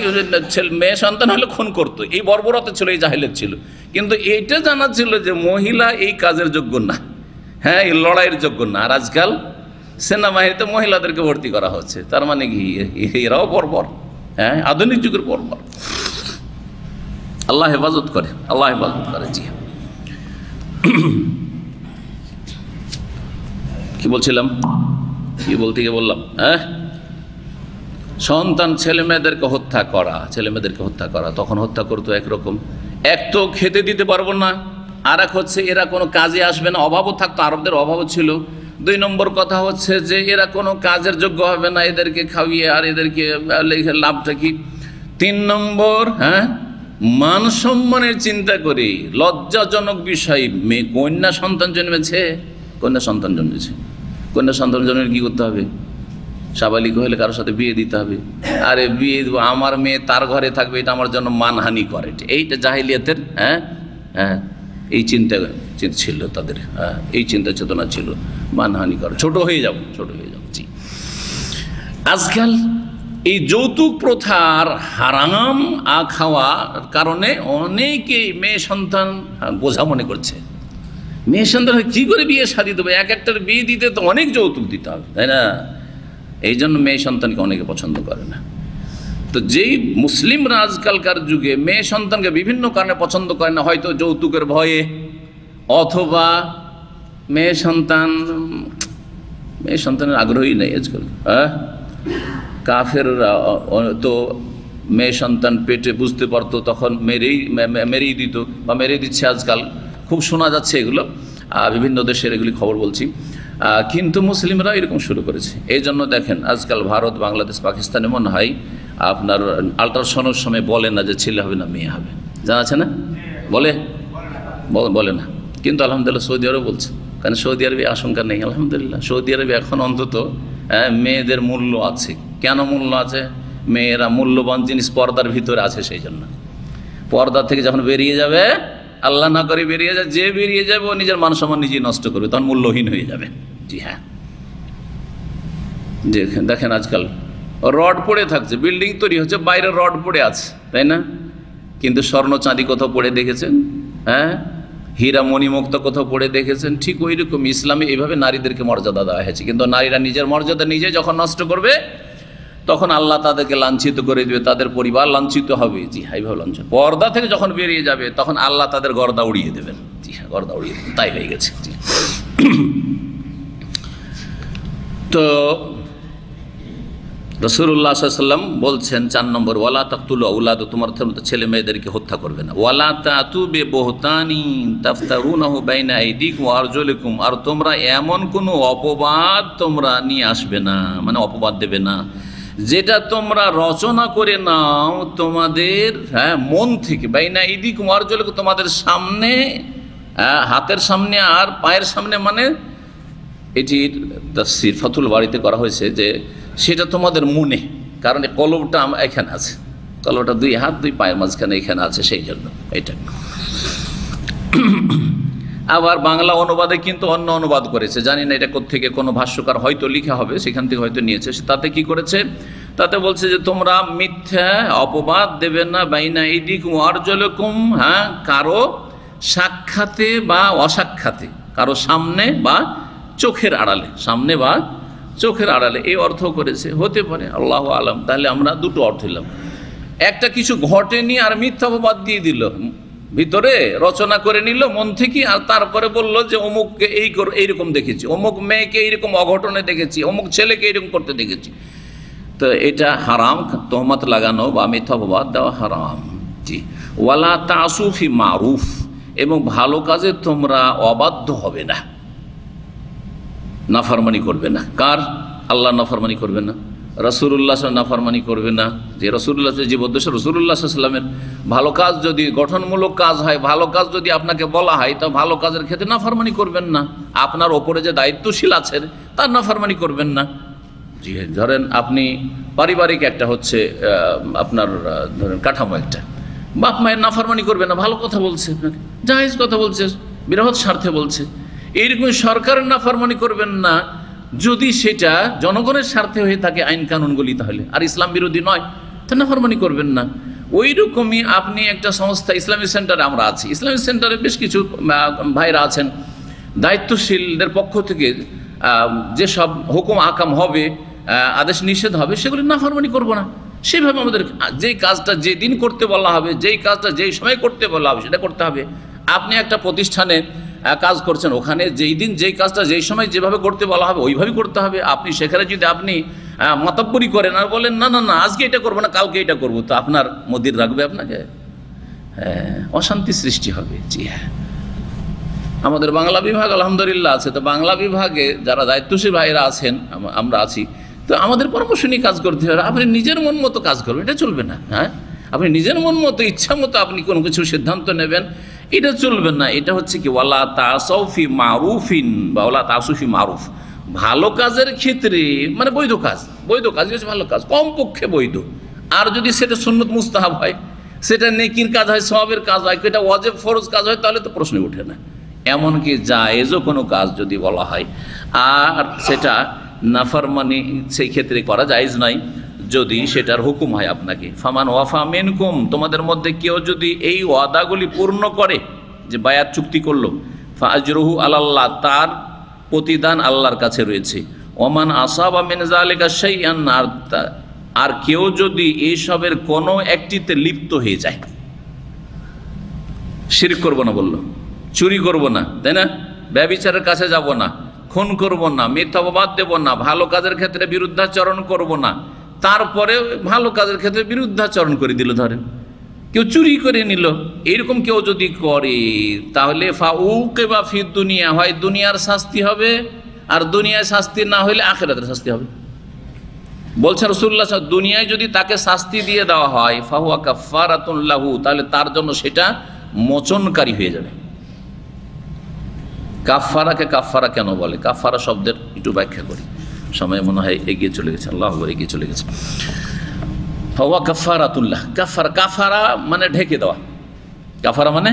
মেয়ে সন্তান হলে খুন করতো, এই বর্বরতা ছিল, এই জাহিলিয়াত ছিল। কিন্তু এইটা জানা ছিল যে মহিলা এই কাজের যোগ্য না, হ্যাঁ এই লড়াইয়ের যোগ্য না। আর আজকাল সেনাবাহিনীতে মহিলাদেরকে ভর্তি করা হচ্ছে, তার মানে কি এরাও বর্বর? হ্যাঁ আধুনিক যুগের বর্বর। আল্লাহ হেফাজত করে, আল্লাহ হেফাজত করে। জি কি বলছিলাম, কি বলতে গিয়ে বললাম, হ্যাঁ সন্তান ছেলে মেয়েদেরকে হত্যা করা, ছেলে মেয়েদেরকে হত্যা করা। তখন হত্যা করতো একরকম, এক তো খেতে দিতে পারবো না, আর এক হচ্ছে এরা কোনো কাজে আসবে না, অভাবও থাকতো, আরবদের অভাবও ছিল। 2 নম্বর কথা হচ্ছে যে এরা কোনো কাজের যোগ্য হবে না, এদেরকে খাইয়ে আর এদেরকে লাভটা কি। 3 নম্বর হ্যাঁ মান সম্মানের চিন্তা করি, লজ্জাজনক বিষয়, মেয়ে কন্যা সন্তান জন্মেছে, কন্যা সন্তান জন্মেছে, কন্যা সন্তান জন্মের কী করতে হবে? সাবালিক হলে কারোর সাথে বিয়ে দিতে হবে। আরে বিয়ে দেবো, আমার মেয়ে তার ঘরে থাকবে, এটা আমার জন্য মানহানি করে, এইটা জাহিলিয়াতের হ্যাঁ হ্যাঁ এই চিন্তা ছিল তাদের, হ্যাঁ এই চিন্তা চেতনা ছিল, মানহানি করে, ছোট হয়ে যাব, ছোট হয়ে যাব। জি আজকাল এই যৌতুক প্রথার হারাম খাওয়ার কারণে অনেকেই মেয়ে সন্তান বোঝা মনে করছে। মেয়ে সন্তান কী করে বিয়ে শাদী দেবে? একটার বিয়ে দিতে তো অনেক যৌতুক দিতে হবে, তাই না? এই জন্য মেয়ে সন্তানকে অনেকে পছন্দ করে না। তো যেই মুসলিমরা আজকালকার যুগে মেয়ে সন্তানকে বিভিন্ন কারণে পছন্দ করে না, হয়তো যৌতুকের ভয়ে, অথবা মেয়ে সন্তানের আগ্রহী নেই আজকাল। হ্যাঁ কাফেররা তো মেয়ে সন্তান পেটে বুঝতে পারতো, তখন মেরেই দিত বা মেরে দিচ্ছে, আজকাল খুব শোনা যাচ্ছে এগুলো, বিভিন্ন দেশের এগুলি খবর বলছি। কিন্তু মুসলিমরা এরকম শুরু করেছে। এই জন্য দেখেন আজকাল ভারত, বাংলাদেশ, পাকিস্তানে মনে হয় আপনার আল্ট্রাসাউন্ডের সময় বলে না যে ছেলে হবে না মেয়ে হবে, জানা আছে না? বলে না, কিন্তু আলহামদুলিল্লাহ সৌদি আরব বলছে, কারণ সৌদি আরবে আশঙ্কা নেই। আলহামদুলিল্লাহ সৌদি আরবে এখন অন্তত মেয়েদের মূল্য আছে। কেন মূল্য আছে? মেয়েরা মূল্যবান জিনিস পর্দার ভিতরে আছে, সেই জন্য। পর্দা থেকে যখন বেরিয়ে যাবে, আল্লাহ না করে বেরিয়ে যায়, যে বেরিয়ে যাবে ও নিজের মান সম্মান নিজেই নষ্ট করবে, তখন মূল্যহীন হয়ে যাবে। জি হ্যাঁ দেখেন আজকাল রড পড়ে থাকছে, বিল্ডিং তৈরি হচ্ছে, বাইরে রড পড়ে আছে, তাই না? কিন্তু স্বর্ণ চাঁদি কোথাও পড়ে দেখেছেন? হ্যাঁ, হীরা মণিমুক্ত কোথাও পড়ে দেখেছেন? ঠিক ওই রকম ইসলামে এইভাবে নারীদেরকে মর্যাদা দেওয়া হয়েছে। কিন্তু নারীরা নিজের মর্যাদা নিজে যখন নষ্ট করবে তখন আল্লাহ তাদেরকে লাঞ্ছিত করে দেবে, তাদের পরিবার লাঞ্ছিত হবে। জি হ্যাঁ, এইভাবে লাঞ্ছিত। পর্দা থেকে যখন বেরিয়ে যাবে তখন আল্লাহ তাদের গর্দা উড়িয়ে দেবেন। জি হ্যাঁ, গর্দা উড়িয়ে দেবেন। তাই হয়ে গেছে। জি। তো রাসূলুল্লাহ সাল্লাল্লাহু আলাইহি ওয়াসাল্লাম বলছেন 4 নম্বর, ওয়ালা তাকতুলু আওলাদ, তোমার ছেলে মেয়েদেরকে হত্যা করবে না। ওয়ালা তাতু বিবহতানিন তাফতারুনাহু বাইনা আইদিকুম ওয়া আরজুলিকুম, আর তোমরা এমন কোনো অপবাদ তোমরা নিয়ে আসবে না, মানে অপবাদ দেবে না, যেটা তোমরা রচনা করে নাও তোমাদের মন থেকে। বাইনা আইদিকুম ওয়া আরজুলিকুম, তোমাদের সামনে, হাতের সামনে আর পায়ের সামনে, মানে এটির তাফসীর ফাতুল বাড়িতে করা হয়েছে যে সেটা তোমাদের মনে, কারণ কলবটা এখানে আছে, কলবটা 2 হাত 2 পায়ের মাঝখানে এখানে আছে, সেই জন্য এটা। আবার বাংলা অনুবাদে কিন্তু অন্য অনুবাদ করেছে, জানি না এটা কোত্থেকে, কোনো ভাষ্যকার হয়তো লিখা হবে, সেখান থেকে হয়তো নিয়েছে। তাতে কি করেছে, তাতে বলছে যে তোমরা মিথ্যা অপবাদ দেবে না বাইনা আইদিকুম ওয়া আরজুলিকুম, কারো সাক্ষাতে বা অসাক্ষাতে, কারো সামনে বা চোখের আড়ালে, সামনে বা চোখের আড়ালে, এই অর্থ করেছে। হতে পারে, আল্লাহু আলাম। তাহলে আমরা দুটো অর্থ নিলাম, একটা কিছু ঘটেনি আর মিথ্যা অপবাদ দিয়ে দিল, ভিতরে রচনা করে নিল মন থেকে, আর তারপরে বলল যে অমুককে এইরকম দেখেছি, অমুক মেয়েকে এইরকম অঘটনে দেখেছি, অমুক ছেলেকে এইরকম করতে দেখেছি। তো এটা হারাম, তহমত লাগানো বা মিথ্যা অপবাদ দেওয়া হারাম। জি। ওয়ালা তাসু ফি মারুফ, এবং ভালো কাজে তোমরা অবাধ্য হবে না, নাফরমানি করবে না। কার? আল্লাহ নাফরমানি করবে না, রাসূলুল্লাহ নাফরমানি করবে না। যে রাসূলুল্লাহ যে উদ্দেশ্য, রাসূলুল্লাহ সাল্লাল্লাহু আলাইহি ওয়াসাল্লামের ভালো কাজ যদি গঠনমূলক কাজ হয়, ভালো কাজ যদি আপনাকে বলা হয়, তো ভালো কাজের ক্ষেত্রে নাফরমানি করবেন না। আপনার ওপরে যে দায়িত্বশীল আছেন তার নাফরমানি করবেন না। জি, ধরেন আপনি পারিবারিক একটা হচ্ছে আপনার ধরেন কাঠামো, একটা বাপ মায়ের নাফরমানি করবেন না, ভালো কথা বলছে আপনাকে, জায়েজ কথা বলছে, বৃহৎ স্বার্থে বলছে, এইরকম সরকারের নাফরমানি করবেন না যদি সেটা জনগণের স্বার্থে হয়ে থাকে আইন কানুনগুলি, তাহলে আর ইসলাম বিরোধী নয়, তা নাফরমানি করবেন না। ওই রকমই আপনি একটা সংস্থা, ইসলামিক সেন্টারে আমরা আছি, ইসলামিক সেন্টারে বেশ কিছু ভাইরা আছেন, দায়িত্বশীলদের পক্ষ থেকে যেসব হুকুম আকাম হবে, আদেশ নিষেধ হবে, সেগুলি নাফরমানি করবো না। সেভাবে আমাদের যেই কাজটা যেদিন করতে বলা হবে, যেই কাজটা যেই সময় করতে বলা হবে সেটা করতে হবে। আপনি একটা প্রতিষ্ঠানে কাজ করছেন, ওখানে যেই দিন যেই কাজটা যেই সময় যেভাবে করতে বলা হবে ওইভাবেই করতে হবে। আপনি সেখানে যদি আপনি মাতাব্বরি করেন আর বলেন না না না আজকে এটা করবো না কালকে এটা করবো, তো আপনার মদির রাখবে আপনাকে? অশান্তি সৃষ্টি হবে। জি হ্যাঁ, আমাদের বাংলা বিভাগ আলহামদুলিল্লাহ আছে, তো বাংলা বিভাগে যারা দায়িত্বশীল ভাইরা আছেন, আমরা আছি, তো আমাদের পরামর্শ নিয়ে কাজ করতে হবে। আপনি নিজের মন মতো কাজ করবেন, এটা চলবে না। হ্যাঁ, আপনি নিজের মন মতো ইচ্ছা মতো আপনি কোনো কিছু সিদ্ধান্ত নেবেন, এটা চলবে না। এটা হচ্ছে কি ওয়ালা তাসাউফি মারুফিন বা ওয়ালা তাসুফি মারুফ, ভালো কাজের ক্ষেত্রে, মানে বৈধ কাজ, বৈধ কাজ হচ্ছে ভালো কাজ, কমপক্ষে বৈধ। আর যদি সেটা সুন্নত মুস্তাহাব হয়, সেটা নেকির কাজ হয়, সওয়াবের কাজ হয়, এটা ওয়াজিব ফরজ কাজ হয়, তাহলে তো প্রশ্নই ওঠে না। এমনকি জায়েজও কোনো কাজ যদি বলা হয় আর সেটা নাফরমানি সেই ক্ষেত্রে করা জায়েজ নাই, যদি সেটার হুকুম হয় আপনাকে। ফামান ওয়াফা মিনকুম, তোমাদের মধ্যে কেউ যদি এই ওয়াদাগুলি পূর্ণ করে, যে বায়াত চুক্তি করলো, ফাআজরুহু আলাল্লাহ, তার প্রতিদান আল্লাহর কাছে রয়েছে। ওমান আসাবা মিন যালিকা শাইআন, আর কেউ যদি এইসবের কোনো একটিতে লিপ্ত হয়ে যায়, শিরক করবো না বললো, চুরি করব না, তাই না, ব্যভিচারের কাছে যাব না, খুন করব না, মিথ্যা অপবাদ দেব না, ভালো কাজের ক্ষেত্রে বিরুদ্ধাচরণ করব না, তারপরে ভালো কাজের ক্ষেত্রে বিরুদ্ধাচরণ করে দিল, ধরেন কেউ চুরি করে নিল, এইরকম কেউ যদি করে, তাহলে ফাউকিবা ফি দুনিয়া, হয় দুনিয়ার শাস্তি হবে, আর দুনিয়ায় শাস্তি না হইলে আখিরাতের শাস্তি হবে। বলছেন রাসূলুল্লাহ, দুনিয়ায় যদি তাকে শাস্তি দিয়ে দেওয়া হয়, ফাহুয়া কাফফারাতুন লাহু, তাহলে তার জন্য সেটা মোচনকারী হয়ে যাবে। কাফফারাকে কাফফারা কেন বলে? কাফফারা শব্দের একটু ব্যাখ্যা করি, সময় মনে হয় এগিয়ে চলে গেছে, আল্লাহু আকবার, এগিয়ে চলে গেছে। ফাহুয়া কাফফারাতুল্লাহ, কাফফারা, কাফারা মানে ঢেকে দেওয়া, কাফারা মানে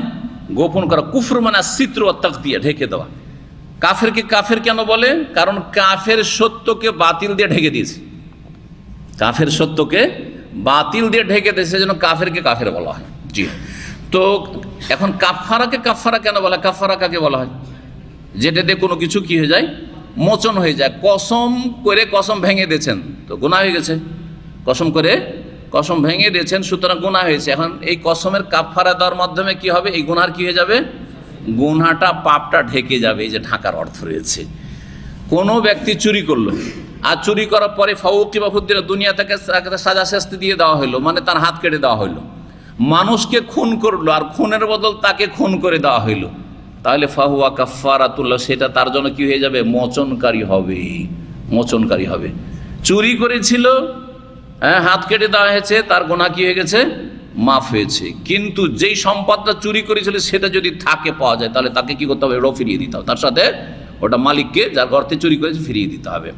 গোপন করা, কুফর মানে সিত্র ওয়া তাগতিয়া, ঢেকে দেওয়া। কাফেরকে কাফের কেন বলে? কারণ কাফের সত্যকে বাতিল দিয়ে ঢেকে দিয়েছে, কাফের সত্যকে বাতিল দিয়ে ঢেকে দেয়, সেজন্য কাফেরকে কাফের বলা হয়। জি, তো এখন কাফারাকে কাফারা কেন বলা হয়? কাফারা কাকে বলা হয়? যেটাতে কোনো কিছু কি হয়ে যায়, মোচন হয়ে যায়। কসম করে কসম ভেঙে দিয়েছেন তো গুনাহ হয়ে গেছে, কসম করে কসম ভেঙে দিয়েছেন, সুতরাং গুনাহ হয়েছে। এখন এই কসমের কাফারা দেওয়ার মাধ্যমে কি হবে? এই গুনার কি হয়ে যাবে? গুনাহটা, পাপটা ঢেকে যাবে। এই যে ঢাকার অর্থ রয়েছে। কোনো ব্যক্তি চুরি করলো, আর চুরি করার পরে ফাউকি বা ফুদ্দিরা দুনিয়া থেকে সাজা শাস্তি দিয়ে দেওয়া হলো, মানে তার হাত কেটে দেওয়া হলো। মানুষকে খুন করলো, আর খুনের বদল তাকে খুন করে দেওয়া হইলো, তাহলে ফাহুয়া কাফারাতুল্লাহ, সেটা তার জন্য কি হয়ে যাবে? মোচনকারী হবে, মোচনকারী হবে। চুরি করেছিল, হাত কেটে দেওয়া হয়েছে, তার গুনাহ কি হয়ে গেছে? মাফ হয়েছে। কিন্তু যেই সম্পদটা চুরি করেছিল সেটা যদি থাকে পাওয়া যায়, তাহলে তাকে কি করতে হবে? ওটাও ফিরিয়ে দিতে হবে, তার সাথে ওটা মালিককে, যার গর্তে চুরি করেছে, ফিরিয়ে দিতে হবে।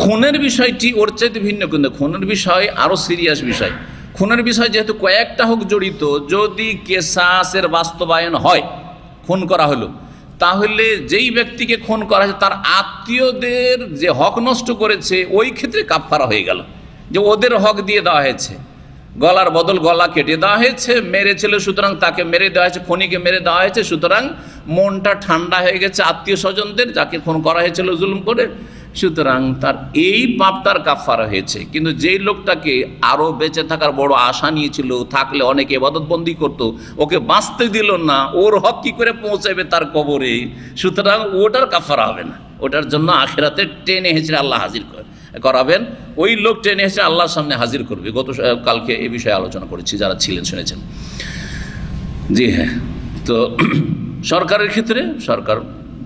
খুনের বিষয়টি ওর চাইতে ভিন্ন, কিন্তু খুনের বিষয় আরও সিরিয়াস বিষয়। খুনের বিষয় যেহেতু কয়েকটা হোক জড়িত, যদি কেসাসের বাস্তবায়ন হয়, খুন করা হলো, তাহলে যেই ব্যক্তিকে খুন করা হয়েছে তার আত্মীয়দের যে হক নষ্ট করেছে, ওই ক্ষেত্রে কাফারা হয়ে গেল, যে ওদের হক দিয়ে দেওয়া হয়েছে, গলার বদল গলা কেটে দেওয়া হয়েছে, মেরেছিল সুতরাং তাকে মেরে দেওয়া হয়েছে, খুনিকে মেরে দেওয়া হয়েছে, সুতরাং মনটা ঠান্ডা হয়ে গেছে আত্মীয় স্বজনদের, যাকে খুন করা হয়েছিল জুলুম করে, সুতরাং তার এই পাপটার কাফারা হয়েছে। কিন্তু যেই লোকটাকে আরও বেঁচে থাকার বড় আশা নিয়েছিল, থাকলে অনেক ইবাদতবন্দি করতো, ওকে বাঁচতে দিল না, ওর হক কী করে পৌঁছাবে তার কবরে, সুতরাং ওটার কাফারা হবে না। ওটার জন্য আখিরাতে টেনে হেঁচড়ে আল্লাহ হাজির করাবেন। ওই লোক টেনে হেঁচড়ে আল্লাহর সামনে হাজির করবে। কালকে এই বিষয়ে আলোচনা করেছি, যারা ছিলেন শুনেছেন। জি হ্যাঁ, তো সরকারের ক্ষেত্রে সরকার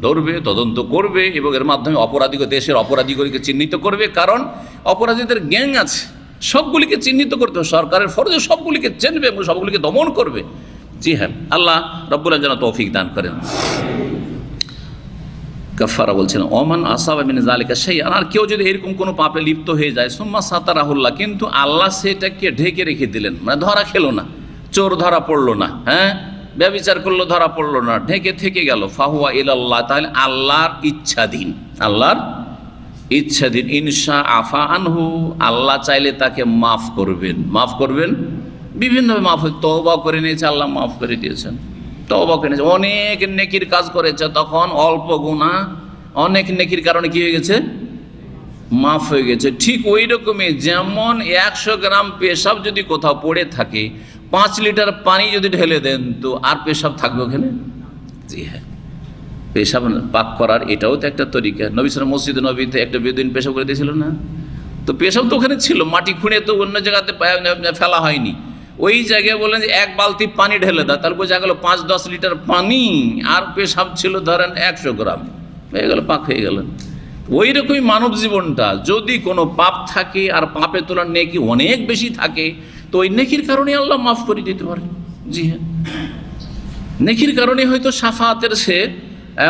ধরবে, তদন্ত করবে, এবং এর মাধ্যমে অপরাধীকে, দেশের অপরাধীগুলিকে চিহ্নিত করবে। কারণ অপরাধীদের গ্যাং আছে, সবগুলিকে চিহ্নিত করতে হবে। সরকারের ফরজে সবগুলিকে চিনবে এবং সবগুলিকে দমন করবে। জি হ্যাঁ, আল্লাহ রব্বুল আলামিন যেন তৌফিক দান করেন। কাফারা বলছেন ওমান আসাবা মিন যালিকা শাইআন, আর কেউ যদি এরকম কোনো পাপে লিপ্ত হয়ে যায়, সুম্মা সাতারাহুল্লাহ, কিন্তু আল্লাহ সেটাকে ঢেকে রেখে দিলেন, মানে ধরা খেলো না, চোর ধরা পড়লো না, হ্যাঁ, ব্যভিচার করলো ধরা পড়লো না, ঢেকে থেকে গেল, ফাহুয়া ইলাল্লাহ, তাহলে আল্লাহর ইচ্ছাধীন, আল্লাহর ইচ্ছাধীন। ইনশা আফা আনহু, আল্লাহ চাইলে তাকে মাফ করবেন, মাফ করবেন, বিভিন্নভাবে মাফ। তওবা করে নিয়েছে, আল্লাহ মাফ করে দিয়েছেন। তওবা করে নিয়েছে, অনেক নেকির কাজ করেছে, তখন অল্প গুনাহ অনেক নেকির কারণে কি হয়ে গেছে? মাফ হয়ে গেছে। ঠিক ওই রকমই, যেমন 100 গ্রাম পেশাব যদি কোথাও পড়ে থাকে, 5 লিটার পানি যদি ঢেলে দেন, তো আর পেশাব থাকবে ওখানে? জি হ্যাঁ, পেশাব পাক করার এটাও তো একটা তরিকা। নবী সাল্লাল্লাহু আলাইহি ওয়াসাল্লাম মসজিদে নবীতে একটা বেদুইন পেশাব করে দিয়েছিল না? তো পেশাব তো ওখানে ছিল, মাটি খুঁড়ে তো অন্য জায়গাতে ফেলা হয়নি। ওই জায়গায় বললেন যে 1 বালতি পানি ঢেলে দাও, তারপর যা গেল 5-10 লিটার পানি, আর পেশাব ছিল ধরেন 100 গ্রাম, হয়ে গেল, পাক হয়ে গেল। ওই রকমই মানব জীবনটা, যদি কোনো পাপ থাকে আর পাপের তুলনায় নেকি অনেক বেশি থাকে, তো ওই নেকির কারণে আল্লাহ মাফ করে দিতে পারে। জি হ্যাঁ, নেকির কারণে হয়তো শাফাতের সে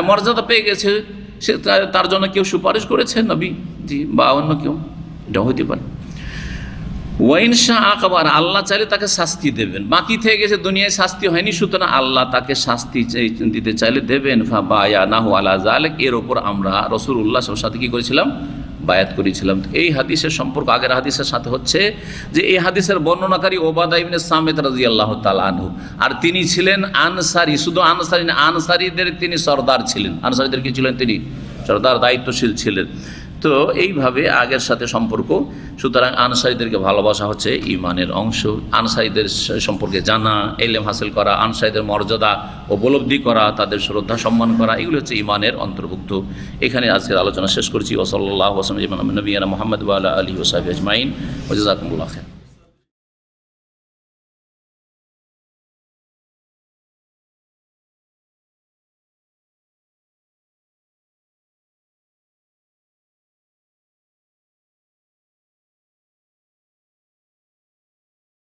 মর্যাদা পেয়ে গেছে, সে তার জন্য কেউ সুপারিশ করেছে, নবী জি, বা অন্য কেউ, এটা হইতে পারে। ওয়াইনশা আকাবার, আল্লাহ চাইলে তাকে শাস্তি দেবেন। বাকি থেকে গেছে, দুনিয়ায় শাস্তি হয়নি, সুতরাং আল্লাহ তাকে শাস্তি দিতে চাইলে দেবেন। ফাবায়ানাহু আলা যালিক, এর ওপর আমরা রাসূলুল্লাহ সাল্লাল্লাহু আলাইহি ওয়াসাল্লাম সাথে কি করেছিলাম? বায়াত করেছিলাম। এই হাদিসের সম্পর্ক আগের হাদিসের সাথে হচ্ছে যে এই হাদিসের বর্ণনাকারী ওবাদা ইবনে সামিত রাদিয়াল্লাহু তাআলা আনহু, আর তিনি ছিলেন আনসারী। শুধু আনসারী না, আনসারীদের তিনি সরদার ছিলেন। আনসারীদের কি ছিলেন? তিনি সরদার, দায়িত্বশীল ছিলেন। তো এইভাবে আগের সাথে সম্পর্ক। সুতরাং আনসারীদেরকে ভালোবাসা হচ্ছে ঈমানের অংশ। আনসারীদের সম্পর্কে জানা, ইলম হাসিল করা, আনসারীদের মর্যাদা উপলব্ধি করা, তাদের শ্রদ্ধা সম্মান করা, এগুলো হচ্ছে ঈমানের অন্তর্ভুক্ত। এখানে আজকের আলোচনা শেষ করছি। ওয়া সাল্লাল্লাহু আলা নবিয়িনা মুহাম্মদ ওয়া আলা আলিহি ওয়া সাহবিহি আজমাইন। ওয়া জাযাকুমুল্লাহু খাইরান।